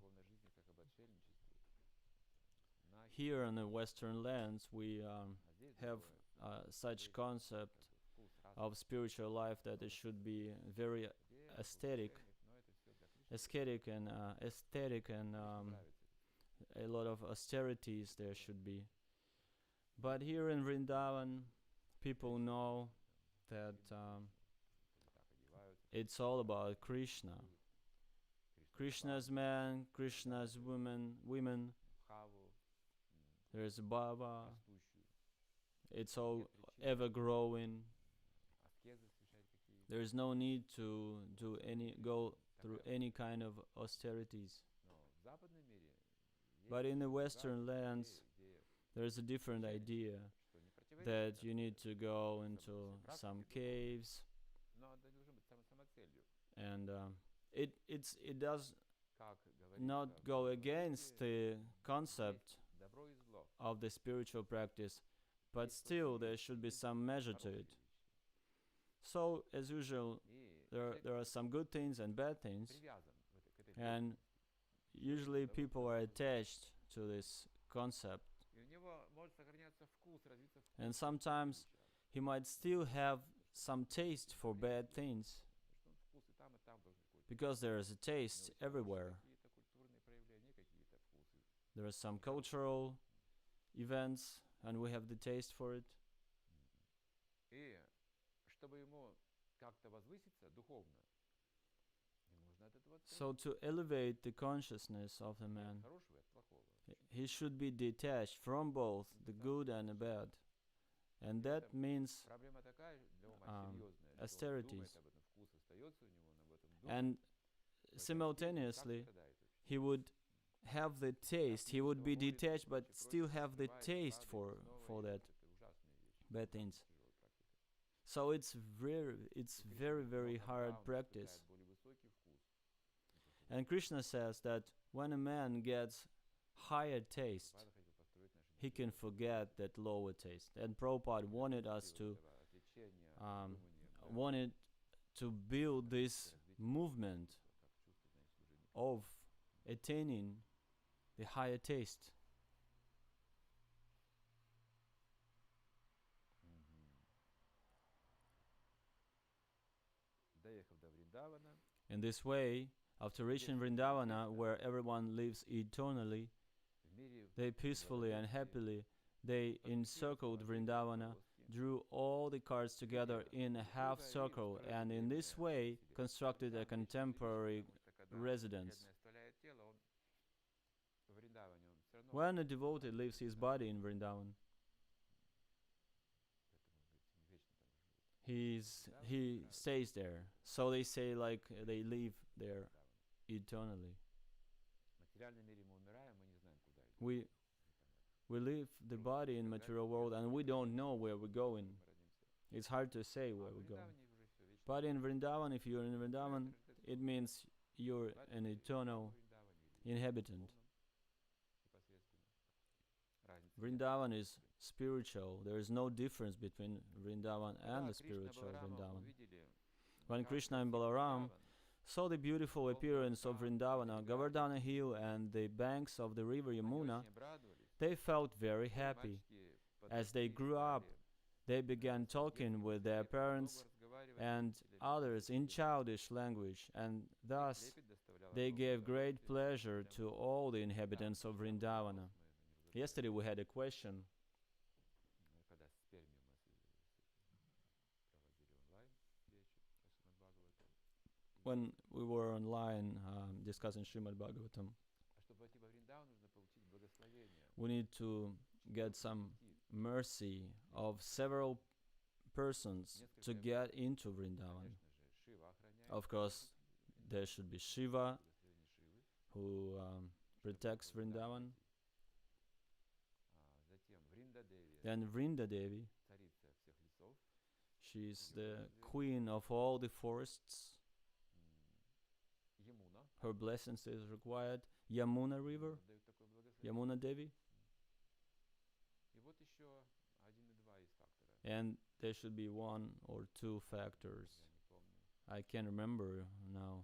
Here in the Western lands, we have such concept of spiritual life that it should be very aesthetic and a lot of austerities there should be. But here in Vrindavan, people know that it's all about Kṛṣṇa. Krishna's man, Krishna's women. There's Baba. It's all ever growing. There is no need to go through any kind of austerities. But in the Western lands, there's a different idea that you need to go into some caves, and it does not go against the concept of the spiritual practice, but still there should be some measure to it. So, as usual, there are some good things and bad things, and usually people are attached to this concept. And sometimes he might still have some taste for bad things, because there is a taste everywhere. There are some cultural events, and we have the taste for it. И чтобы ему как-то возвыситься духовно, ему нужно от этого отстраниться. So to elevate the consciousness of the man, Хорошего и от плохого. he should be detached from both the good and the bad. And that means Проблема такая для ума серьезная, austerities. что он думает об этом, вкус остается у него, он об этом думает. And simultaneously, he would have the taste, he would be detached, but still have the taste for that bad things. So it's very, very hard practice. And Krishna says that when a man gets higher taste, he can forget that lower taste. And Prabhupada wanted us to build this movement of attaining the higher taste. In this way, after reaching Vrindavana, where everyone lives eternally, they peacefully and happily, they encircled Vrindavana, drew all the carts together in a half circle, and in this way constructed a contemporary residence. When a devotee leaves his body in Vrindavan, he stays there. So they say, like, they live there eternally. We leave the body in material world and we don't know where we're going. It's hard to say where we go. But in Vrindavan, if you're in Vrindavan, it means you're an eternal inhabitant. Vrindavan is spiritual. There is no difference between Vrindavan and the spiritual Vrindavan. When Krishna and Balaram saw the beautiful appearance of Vrindavana, Govardhana hill and the banks of the river Yamuna, they felt very happy. As they grew up, they began talking with their parents and others in childish language, and thus they gave great pleasure to all the inhabitants of Vrindavana. Yesterday we had a question. When we were online discussing Srimad Bhagavatam, we need to get some mercy of several persons to get into Vrindavan. Of course, there should be Shiva, who protects Vrindavan. Then Vrinda Devi, she is the queen of all the forests. Her blessings is required. Yamuna river, Yamuna Devi. And there should be one or two factors. I can't remember now.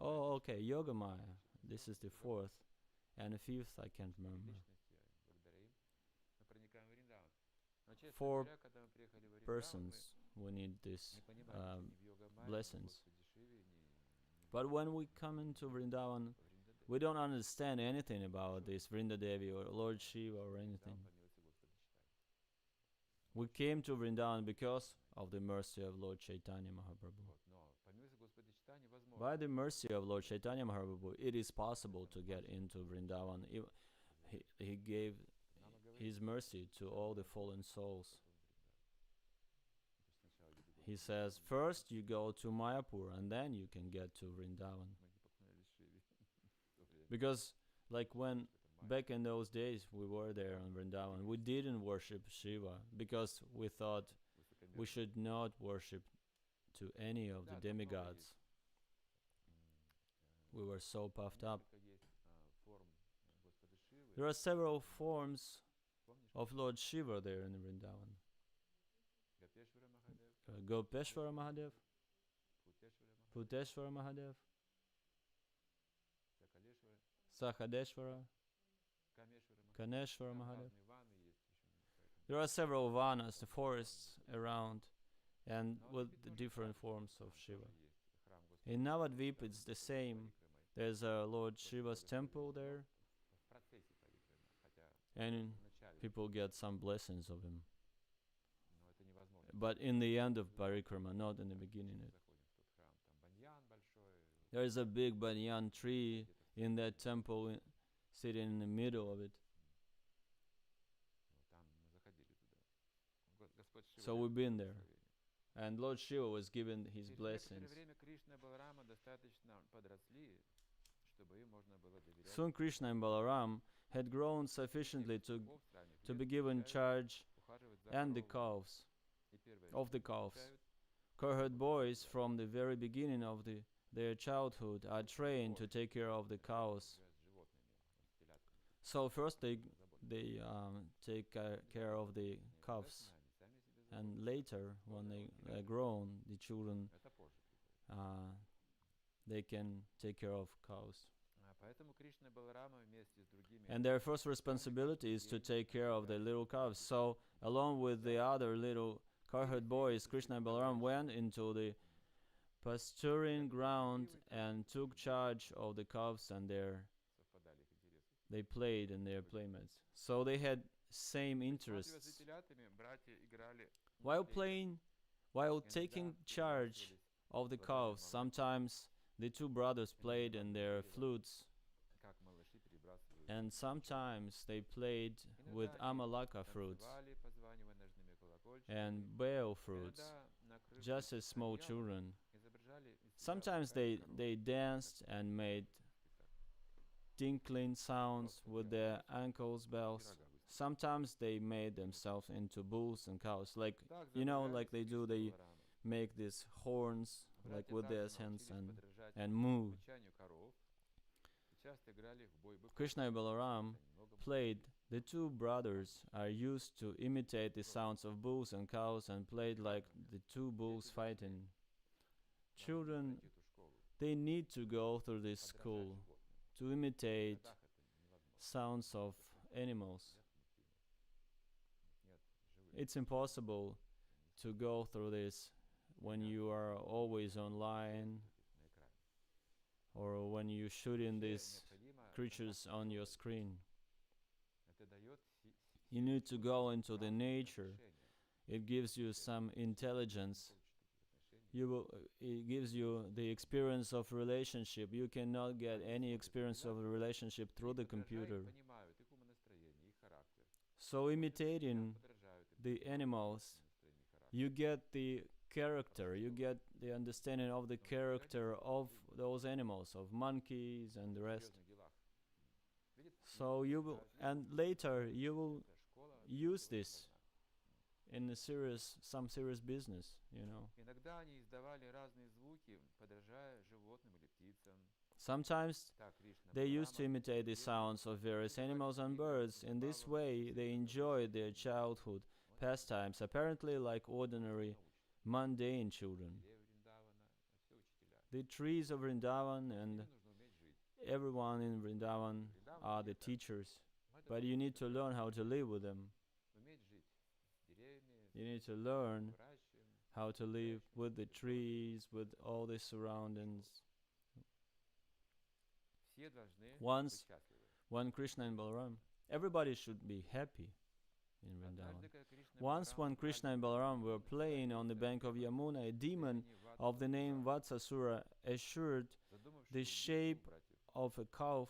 Oh, okay, Yogamaya. This is the fourth. And the fifth, I can't remember. 4 persons, we need these blessings. But when we come into Vrindavan, we don't understand anything about this Vrinda Devi or Lord Shiva or anything. We came to Vrindavan because of the mercy of Lord Chaitanya Mahaprabhu. By the mercy of Lord Chaitanya Mahaprabhu, it is possible to get into Vrindavan. He gave His mercy to all the fallen souls. He says, first you go to Mayapur and then you can get to Vrindavan. Because like when back in those days we were there on Vrindavan, we didn't worship Shiva because we thought we should not worship to any of the demigods. We were so puffed up. There are several forms of Lord Shiva there in Vrindavan. Gopeshwara Mahadev, Puteshwara Mahadev, Sakadeshwara, Kaneshwara Mahadev. There are several vanas, the forests around, and with the different forms of Shiva. In Navadvip it's the same. There's a Lord Shiva's temple there, and people get some blessings of him. But in the end of parikrama, not in the beginning. There is a big banyan tree in that temple, sitting in the middle of it. So we've been there, and Lord Shiva was given his blessings. Soon Krishna and Balaram had grown sufficiently to be given charge and the calves, of the calves. Cowherd boys from the very beginning of their childhood are trained to take care of the cows. So first they take care of the calves, and later when they are grown, the children, they can take care of cows. And their first responsibility is to take care of the little calves. So along with the other little cowherd boys, Krishna and Balaram went into the pasturing ground and took charge of the calves, and they played in their playmates. So they had same interests. While taking charge of the calves, sometimes the two brothers played in their flutes, and sometimes they played with amalaka fruits and bale fruits, just as small children. Sometimes they danced and made tinkling sounds with their ankles bells. Sometimes they made themselves into bulls and cows, like they do. They make these horns like with their hands and move. Krishna and Balaram played. The two brothers are used to imitate the sounds of bulls and cows and played like the two bulls fighting. Children, they need to go through this school to imitate sounds of animals. It's impossible to go through this when you are always online or when you shooting these creatures on your screen. You need to go into the nature. It gives you some intelligence. It gives you the experience of relationship. You cannot get any experience of a relationship through the computer. So imitating the animals, you get the character, you get the understanding of the character of those animals, of monkeys and the rest. So you will, and later you will use this in some serious business, Sometimes they used to imitate the sounds of various animals and birds. In this way, they enjoyed their childhood pastimes, apparently like ordinary, mundane children. The trees of Vrindavan and everyone in Vrindavan are the teachers, but you need to learn how to live with them. You need to learn how to live with the trees, with all the surroundings. Once, when Krishna and Balaram, everybody should be happy in Vrindavan. Once, when Krishna and Balaram were playing on the bank of Yamuna, a demon of the name Vatsasura assumed the shape of a calf,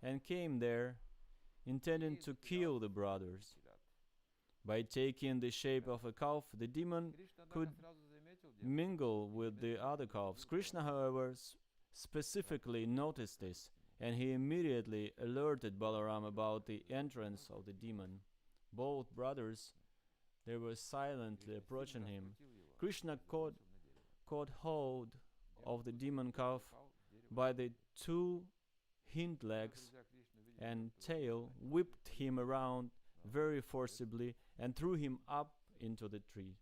and came there, intending to kill the brothers. By taking the shape of a calf, the demon could mingle with the other calves. Krishna, however, specifically noticed this, and he immediately alerted Balaram about the entrance of the demon. Both brothers, they were silently approaching him. Krishna caught hold of the demon calf by the two hind legs and tail, whipped him around very forcibly, and threw him up into the tree.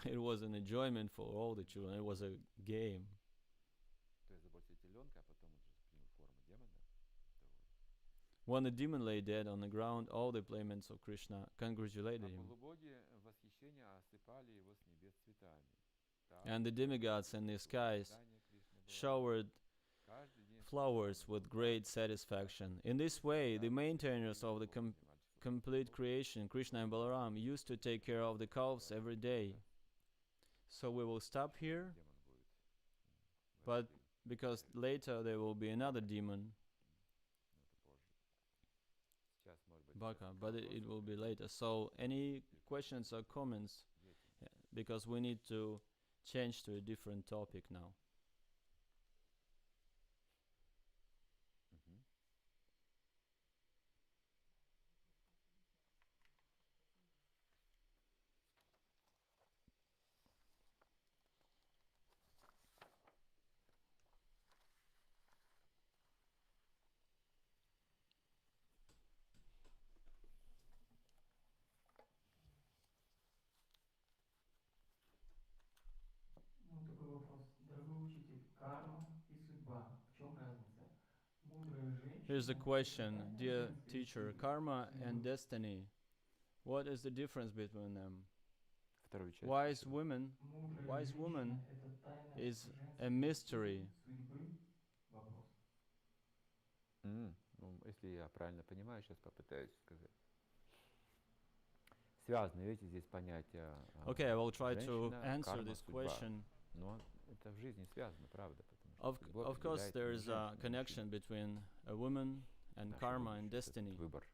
It was an enjoyment for all the children. It was a game. When the demon lay dead on the ground, all the playmates of Krishna congratulated him. And the demigods in the skies showered flowers with great satisfaction. In this way, the maintainers of the complete creation, Krishna and Balaram, used to take care of the cows every day. So we will stop here, but because later there will be another demon, Baka, but it will be later. So any questions or comments? Because we need to change to a different topic now. Here's the question, dear teacher. Karma and destiny, what is the difference between them? Wise woman is a mystery. Если я правильно понимаю, сейчас попытаюсь сказать. Связано, видите, здесь понятие Okay, I will try to женщина, answer карма, this судьба. question. Но это в жизни связано, правда, потому что Of судьба course, определяет there именно is a женщину, connection between a woman and наше karma and будущее, этот destiny. выбор.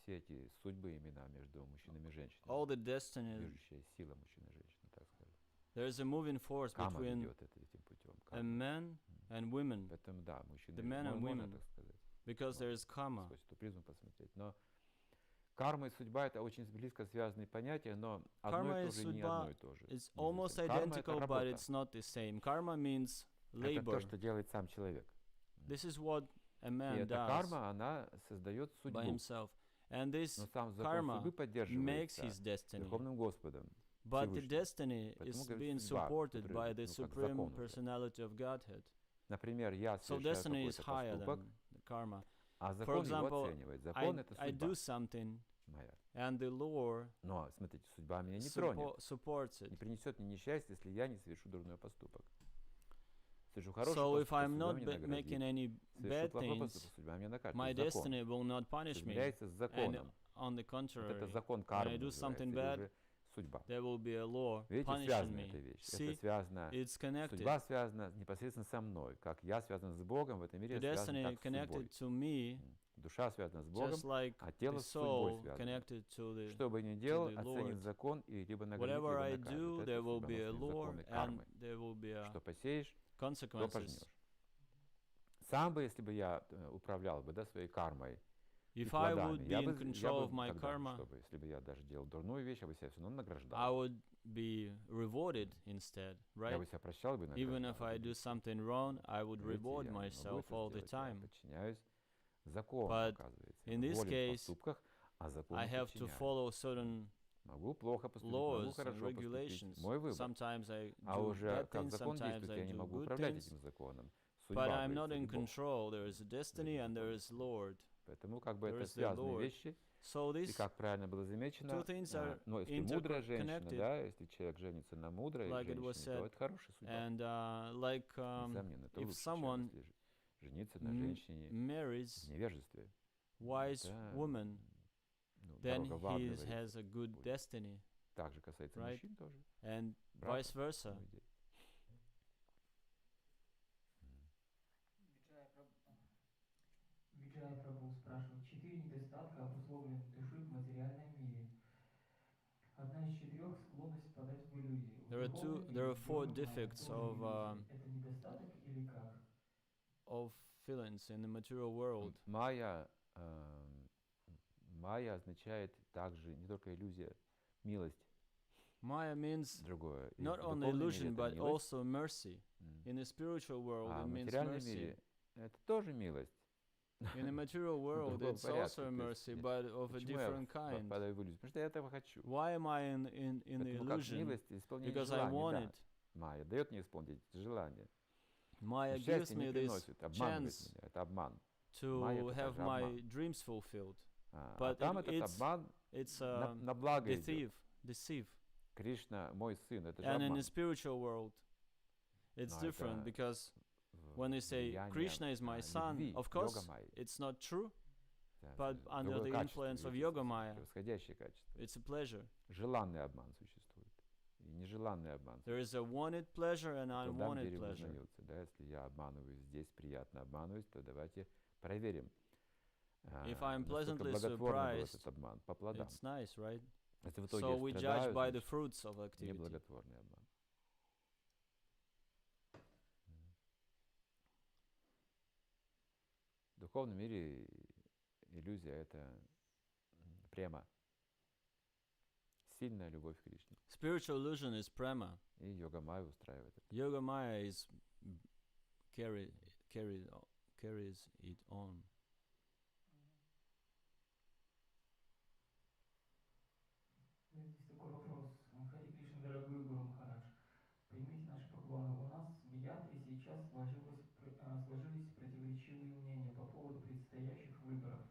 Все эти судьбы имена между мужчинами и женщинами. All the destiny, Движущая сила мужчин и женщин, так сказать. there is a moving force Карма between ведет это этим путем. a Карма. man and women, Поэтому да, мужчины the men and можно, women, так сказать, because there is karma. сквозь эту призму посмотреть. Но карма и судьба — это очень близко связанные понятия, но одно Karma и и то же не судьба одно и то же. It's Не almost совсем. Карма — это identical, but работа. it's not the same. Karma means Это то, labor. что делает сам человек. This is what a И man эта does карма, она создает by судьбу. himself. And this Но сам закон karma судьбы makes поддерживается his destiny. Верховным Господом. But the Всевышним. destiny Поэтому, is говорит, being судьба, supported которая, by the ну, как supreme закон уже. personality of Godhead. Например, я So совершаю destiny is какой-то higher поступок, than the karma. а For закон его example, оценивает. Закон — это I do судьба something, моя. and the Lord Но, смотрите, судьба меня не тронет, supports it. не принесет мне несчастья, если я не совершу дурной поступок. Совершу хороший So if поступок, I'm судьба not меня наградит. making any Совершу bad плохой things, поступок, судьба меня накажет. my Это закон. destiny will not punish me. Измеряется с And законом. on the Вот contrary, это закон when кармы I do называется, something или bad, уже судьба. there will be a law Видите, punishing связана эта me. вещь. See, Это связано, it's connected. судьба связана непосредственно со мной. Как я связан с Богом в этом мире, The связан destiny так с судьбой. connected to me, Душа связана с Богом, just like а тело the с судьбой soul связано. connected to the. Что бы ни делал, the оценит Lord. закон и либо наградит, Whatever либо I накажет. do, Это there will be a судьбоносные law законы and кармы. there will be a Что посеешь, то consequences. пожнешь. Сам бы, если бы я управлял бы, да, своей кармой и If I плодами, would be я in бы control of my тогда, karma, чтобы, если бы я даже делал дурную вещь, я бы себя все равно I награждал. would be rewarded instead, Я right? бы себя прощал бы и Even награждал. if I do something wrong, I would Видите, reward я не могу myself это all the сделать, я time. подчиняюсь закону, But оказывается. in this Воле в case, поступках, а закону I have to подчиняюсь. follow certain Могу плохо поступить, могу laws and хорошо поступить. regulations. Мой выбор. Sometimes I А do уже bad как things, закон sometimes действует, I я не do могу good управлять things. этим законом. But Судьба, I'm not говорится, in или Бог. control. There is a destiny and there is Lord. Поэтому как бы There это is the связанные Lord. вещи. So И this как правильно было замечено, two things are но если мудрая женщина, interconnected, да, если человек женится на мудрой like it was женщине, то said, это хорошая судьба. and like Несомненно, это if лучше, чем someone если жениться на женщине marries в невежестве. wise Это, woman, ну, then дорога в ад, he говорится, has a good будет. destiny, Так же касается right? мужчин тоже. and Брак, vice versa. по идее. Виджая Прабhu спрашивает, 4 недостатка обусловлены души в материальном мире. Одна из 4 склонность подать в иллюзию. В духовном There are мире four дурная defects тоже of иллюзия. Это недостаток или как? of feelings in the material world. Майя означает также не только иллюзия, милость, Maya means другое. И not в only духовном мире illusion это but милость, also mercy. м, In the spiritual world, а it в means материальном mercy. мире это тоже милость. In the material world, другом it's порядке, also то есть mercy, but of a Почему я different kind. впадаю в иллюзию? Потому что я этого хочу. Why am I in the Поэтому как illusion? милость исполнение Because I желаний, want да. it. Майя дает мне исполнить эти желания. Maya Но gives счастье не me this приносит, обманывает chance меня. Это обман. to Майя это have также my обман. dreams fulfilled. А But там этот it's обман It's на благо the идет. thief. deceive. Кришна мой сын, это же And in the обман. spiritual world, it's Но different это because в- when they say влияние, Krishna is my son, любви, of course йога-майи. it's not true, Да, but это under другое the качество, influence of видите, yoga maya, превосходящее качество. it's a pleasure. Желанный обман существует. И нежеланный обман There is a wanted pleasure and То там unwanted дерево pleasure. узнается, да, если я обманываюсь здесь, приятно обманываюсь, то давайте проверим, If I'm насколько pleasantly благотворный был surprised, этот обман по плодам. It's nice, right? Если в итоге So we judge страдаю, by the значит, fruits of activity. неблаготворный обман. В духовном мире иллюзия — это према, сильная любовь к Кришне. Spiritual illusion is prema. И йога-майя устраивает это. Yoga maya is carries it on. Здесь такой вопрос. Хари Кришна, дорогой Гуру Махарадж. Примите наши поклоны. У нас в ятре сейчас сложились противоречивые мнения по поводу предстоящих выборов.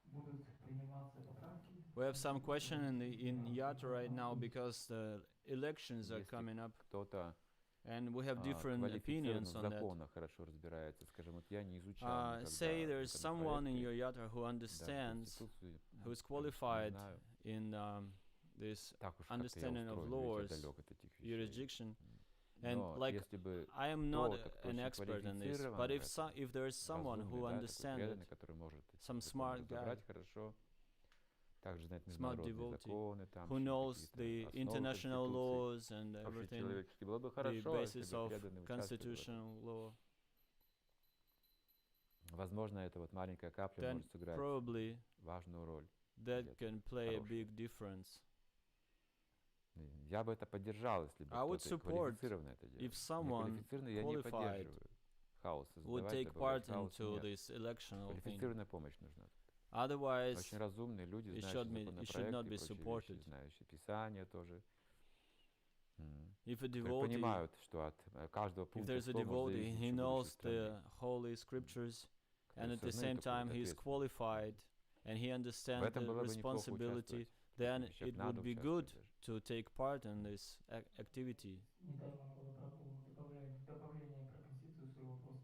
Будут приниматься поправки? We have some question in Yatra right now because the elections are Если coming up, кто-то and we have different квалифицированно opinions в on that. законах хорошо разбирается, скажем, вот я не изучал никогда Say there's someone in законопроекты, your Yatra who да, understands, Конституцию, who is конечно, qualified не знаю. in this Так уж как-то я understanding of устроен, ведь laws, я далек от этих вещей. jurisdiction. And Но like если бы I am not кто-то, кто an очень expert in this, квалифицирован but в этом, if there is someone разумный, who да, такой understands преданный, it, который может эти some законы smart guy, разобрать хорошо, также знать smart международные devotee, законы, там who еще knows какие-то the основы international Конституции, laws and вообще everything, человеческие, было бы the хорошо, если basis бы of преданные участвовали в этом. constitutional law, Возможно, эта вот маленькая капля then может сыграть probably важную роль. that где-то can play a хорошую. big difference. Я бы это поддержал, если бы I would кто-то support квалифицированно это делал. if someone Неквалифицированно я не qualified поддерживаю. Хаос would создавать, take part добавлять хаос, into нет. this electional thing. Квалифицированная помощь нужна. Otherwise, Очень разумные люди, it знающие should not законопроекты be и прочие supported. вещи, знающие Писание тоже. if a Которые devotee, понимают, что от каждого if пункта there's a что может devotee, зависеть he еще knows будущей страны, the holy scriptures, and которые at the осознают same time такую he is ответственность. qualified, and he В understands этом the было бы неплохо responsibility, участвовать. В then таких вещах it надо would be участвовать good даже. to take part in this activity. Нитаймана Прабху, добавление про Конституцию свой вопрос.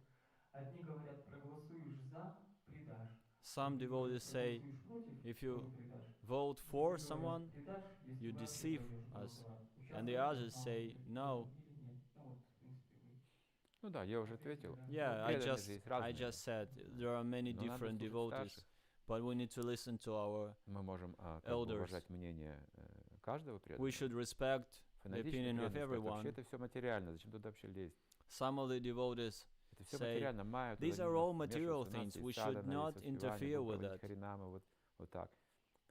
Одни говорят, проголосуешь за, предашь. Some Другие говорят, devotees say, проголосуешь против, if тоже you предашь. vote Третьи for говорят, someone, предашь, если you вообще deceive пойдешь us. голосовать. And the Участвовать на others самом say, деле в no. этом или нет. Ну вот, в принципе, вы Ну да, я уже ответил. ответили, да. Yeah, преданные же есть I разные. just said there are many Но надо different слушать devotees, старших. but we need to listen to our. Мы можем как бы elders. уважать мнение каждого преданного. We should respect the Фанатичный opinion of преданный скажет, everyone. вообще это все материально, зачем туда вообще лезть? Some of the devotees Это все say, материально, майя туда these не are all вмешиваться, material у нас things. есть We садхана, should not есть воспевание, interfere будем with проводить that. харинамы, вот так.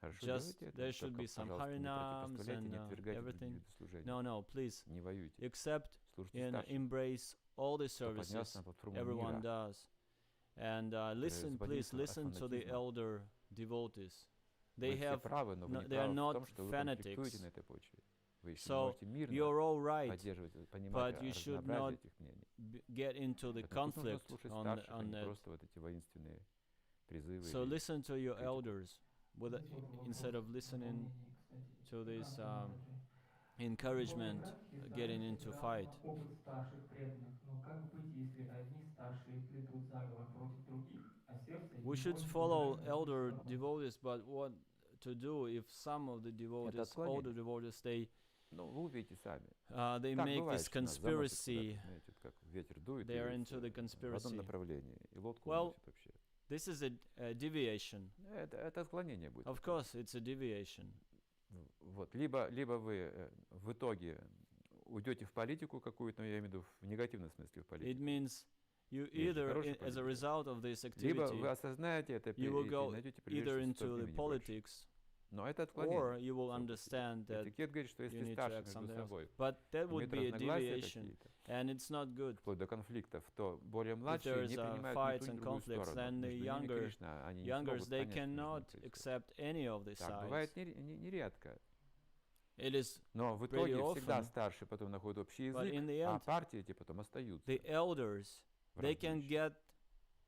Хорошо, Just делайте это, there но should только, be some пожалуйста, не harinams противопоставляйте, не and отвергайте другие everything. виды служения. No, no, please Не воюйте. accept Слушайте and старших, embrace all the кто поднес services на платформу everyone мира, does. And listen, please освободился от listen to the фанатизма. elder devotees. They Вы все have, правы, но вы no, не they are правы в not том, что вы fanatics. конфликтуете на этой почве. Вы еще не So можете мирно you're all right, поддерживать, понимать but you should разнообразие not этих мнений. get into the Поэтому тут нужно conflict слушать on старших, а on не that. просто вот эти воинственные призывы. So или listen to your критику. elders, with Здесь вот вопрос instead of listening дополнение, кстати, to this Нанда Махараджа. encouragement Духовной getting практике into опирался fight. на опыт старших преданных, но как быть, если одни старшие плетут заговор против других, а сердце We не should может follow удержать elder сторону? devotees, but what to do if some of the devotees, отклонение. older devotees, they Ну, вы увидите сами. they Так make бывает, this что нас заносит conspiracy. куда-то, знаете, вот как ветер дует, They are и into the в одном conspiracy. направлении, и лодку Well, уносит вообще. This is a deviation. Это отклонение будет. Of course, it's a deviation. Вот. Либо вы в итоге уйдете в политику какую-то, но я имею в виду в негативном смысле в It политику. means you Есть же either, хорошая as a политика. result of this Либо вы activity, осознаете это you will и go найдете either прибежище into собственного the имени больше. politics, Но это or отклонение. you will Всё-таки. understand that Этикет говорит, что you если need to старшие act между something else. собой But that would имеют be a разногласия deviation, какие-то, and it's not good. вплоть до конфликтов, то более If младшие there's не принимают ни fights ту, ни and другую conflicts, сторону. then the Между ними younger, Кришна, они не youngers, смогут they понять, что между ними cannot происходит. accept any of the Так sides. бывает нередко. It is, Но в pretty итоге всегда often, старшие потом находят общий but язык, in the а end, партии эти потом остаются. the elders, в they разные can вещи. get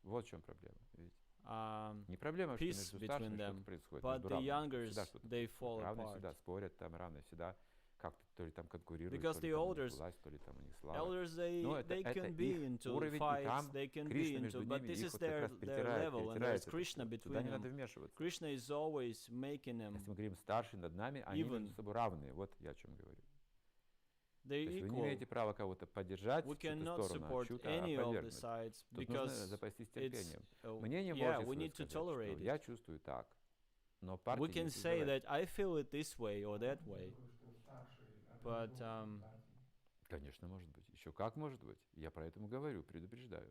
Вот в чем проблема. Видите? Не проблема, что peace между between старшими что-то them, происходит, but между the равными. youngers, Всегда что-то they происходит. fall Равные apart. всегда спорят, там равные всегда как-то то ли там конкурируют, Because то ли the там у них elders, власть, то ли там у них слава. elders, Но they это can be их into уровень, и fights, там they can be Кришна into, между but ними this их is вот как раз their притирает, level, and перетирает there's это Krishna всё. Туда between не надо them. вмешиваться. Krishna is always making them Если мы говорим старший над нами, они even. между собой равные. Вот я о чем говорю. То They're есть вы не equal. имеете права кого-то поддержать, We чью-то cannot сторону, а support чью-то any of the опровергнуть. sides Тут нужно because запастись it's, терпением. Мнение yeah, можете we свое need to сказать, что tolerate я it. чувствую так, но We партия can не say создавает. that I feel it this way or that way, Что старший but организован партией. Конечно, может быть. Еще как может быть. Я про это говорю, предупреждаю.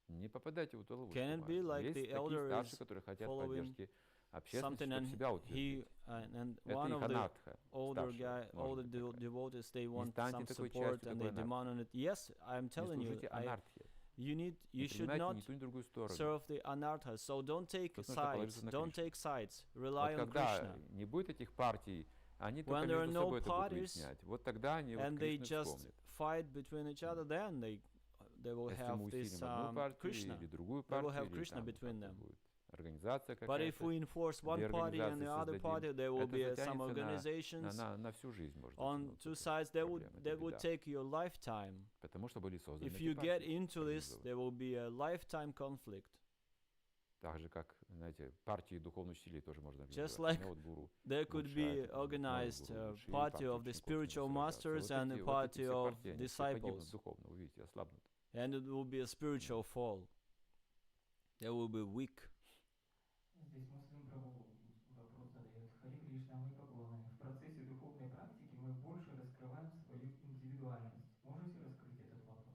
Не попадайте в эту ловушку. can it be like Есть the такие elder старшие, is которые хотят following поддержки общественности, something чтобы and себя утвердить. and Это one их of the анатха, older старшего, может older быть такая. devotees, they want станьте some такой support частью and такой they demand on it. Yes, I'm Не telling you, служите анархии. you Не should принимайте not ни ту, ни другую сторону. serve the anarthas. So don't take Тут нужно sides. положиться на Don't Кришну. take sides. Вот Rely on когда Krishna. не будет этих партий, они только When there are между no собой это будут parties, выяснять. Вот тогда они вот and they Кришну just вспомнят. fight between each other, then they will Если have мы this усилим одну партию Krishna. или другую They will партию, have или Krishna там between как-то them. будет организация But if we какая-то, enforce one две party and организации the other party, создадим, there will это be some затянется organizations на всю жизнь, может on затянуться. two Это sides проблема, это that would беда. take your lifetime. Потому что были созданы If эти you get партии, into this, организованы. there will be a lifetime conflict. Так же, как, знаете, партии духовных учителей тоже можно Just организовать. like У меня вот гуру there could лучше, be это organized гуру лучше, и party партии of the учеников с ними spiritual сражаться. masters and a Вот эти party все of партии, они все погибнут disciples, духовно, вы видите, ослабнут. and it will be a spiritual fall. They will be weak. Здесь Муслим Прабху вопрос задает. Хари Кришна, мы поклонны. В процессе духовной практики мы больше раскрываем свою индивидуальность. Можете раскрыть этот вопрос?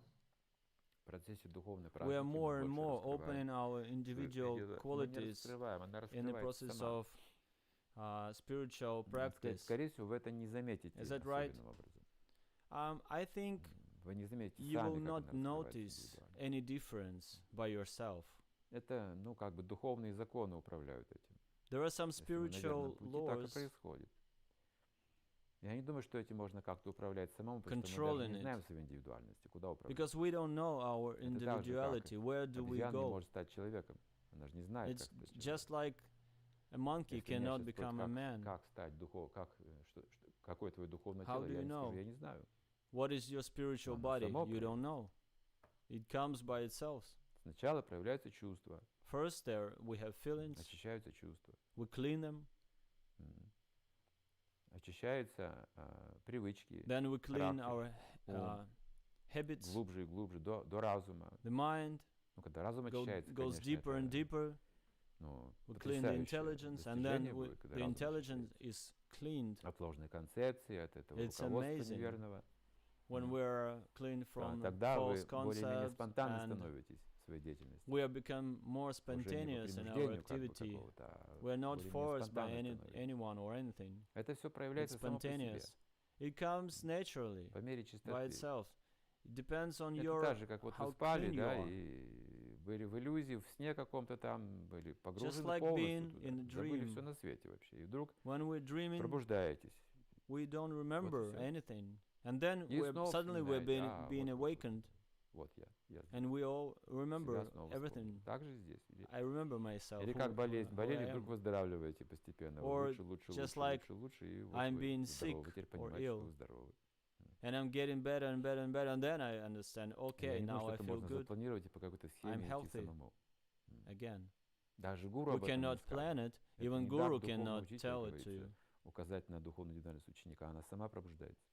В процессе духовной We are практики мы more and больше more раскрываем opening our свою individual индивидуальность. Мы не qualities раскрываем, она in the раскрывается process сама. of spiritual practice. Скорее всего, вы это не заметите Is that right? особенным образом. I think Вы не заметите you will сами, not как она раскрывается notice индивидуально. any difference by yourself. Это, ну, как бы духовные законы управляют этим. There are some Если мы на верном spiritual пути, так и laws происходит. Я не думаю, что этим можно как-то управлять самому, потому что мы даже controlling не it. знаем своей индивидуальности, куда управлять. because we don't know our Это так же, как individuality. Where do we обезьяна не go? может стать человеком. Она же не знает, It's как стать just человеком. like a monkey Если меня cannot щас become a спросят, man. как стать какое твое духовное How тело, do я you не скажу, know? я не знаю. What is your spiritual Оно body? само You don't know. It comes by itself. Сначала проявляются чувства, First, there we have feelings. очищаются чувства, We clean them. очищаются привычки, Then we clean характер, our ум, habits. глубже и глубже, до разума. The mind Ну, когда разум очищается, goes конечно, deeper and это, deeper. ну, We clean the потрясающее intelligence, and then достижение будет, когда the разум intelligence очищается. is cleaned От ложной концепции, от этого It's руководства amazing. неверного. when we're clean from Тогда вы false более-менее concepts, спонтанно and становитесь в своей деятельности. we are become more Уже не по spontaneous in our принуждению как бы activity. какого-то, а We're not более-менее forced by спонтанно становитесь. anyone or anything. Это все It's проявляется само по себе, spontaneous. It comes naturally по мере by чистоты. itself. It depends on Это your так же, как вот вы how спали, clean you да, are. и были в иллюзии, в сне каком-то там, были погружены like полностью being туда, in a забыли dream. все на свете вообще. И вдруг when we're dreaming. пробуждаетесь. We don't remember всё. anything, and then И we're снова suddenly we're вспоминаете, being вот, awakened, вот я and we all себя remember снова вспомнил. everything. Так же здесь. I remember myself. Или who- как болезнь, who I болели, вдруг am. выздоравливаете постепенно. Or Лучше, лучше, just лучше, like лучше, и вот I'm вы being здоровы. sick Теперь or понимаете, что ill. вы здоровы. And I'm getting better and better and better, and then I understand. Я Okay, не думаю, now что I это feel можно good запланировать и по какой-то схеме идти healthy. самому. again. Даже гуру We об этом не cannot скажет. plan it. Это Even не дар guru духовного cannot учителя, tell как it to говорится, you. указать на духовную индивидуальность ученика, она сама пробуждается.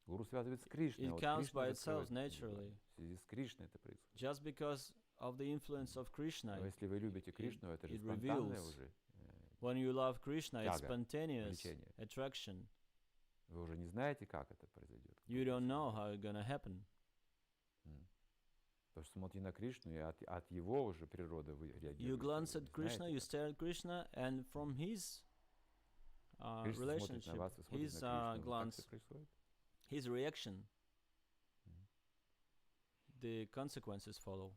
Гуру связывает с Кришной, It а вот comes Кришна by раскрывает itself naturally. индивидуальность. В связи с Кришной это происходит. Just because of the influence of Krishna. Но если вы любите Кришну, это же it спонтанное reveals. уже. When you love Krishna, it's Тяга, spontaneous влечение. attraction. Вы уже не знаете, как это произойдет. You don't know how it's gonna happen. Потому что смотрите на Кришну, и от его уже природы вы реагируете. You glance Вы at Krishna, знаете, you как. stare at Krishna, and from his Кришна смотрит на relationship, вас, вы смотрите his на Кришну. Вот так glance, всё происходит. his reaction, the consequences follow.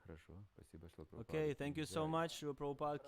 Хорошо, спасибо, Шрила Okay, Прабхупада. thank you so Джай. much, Srila Prabhupada.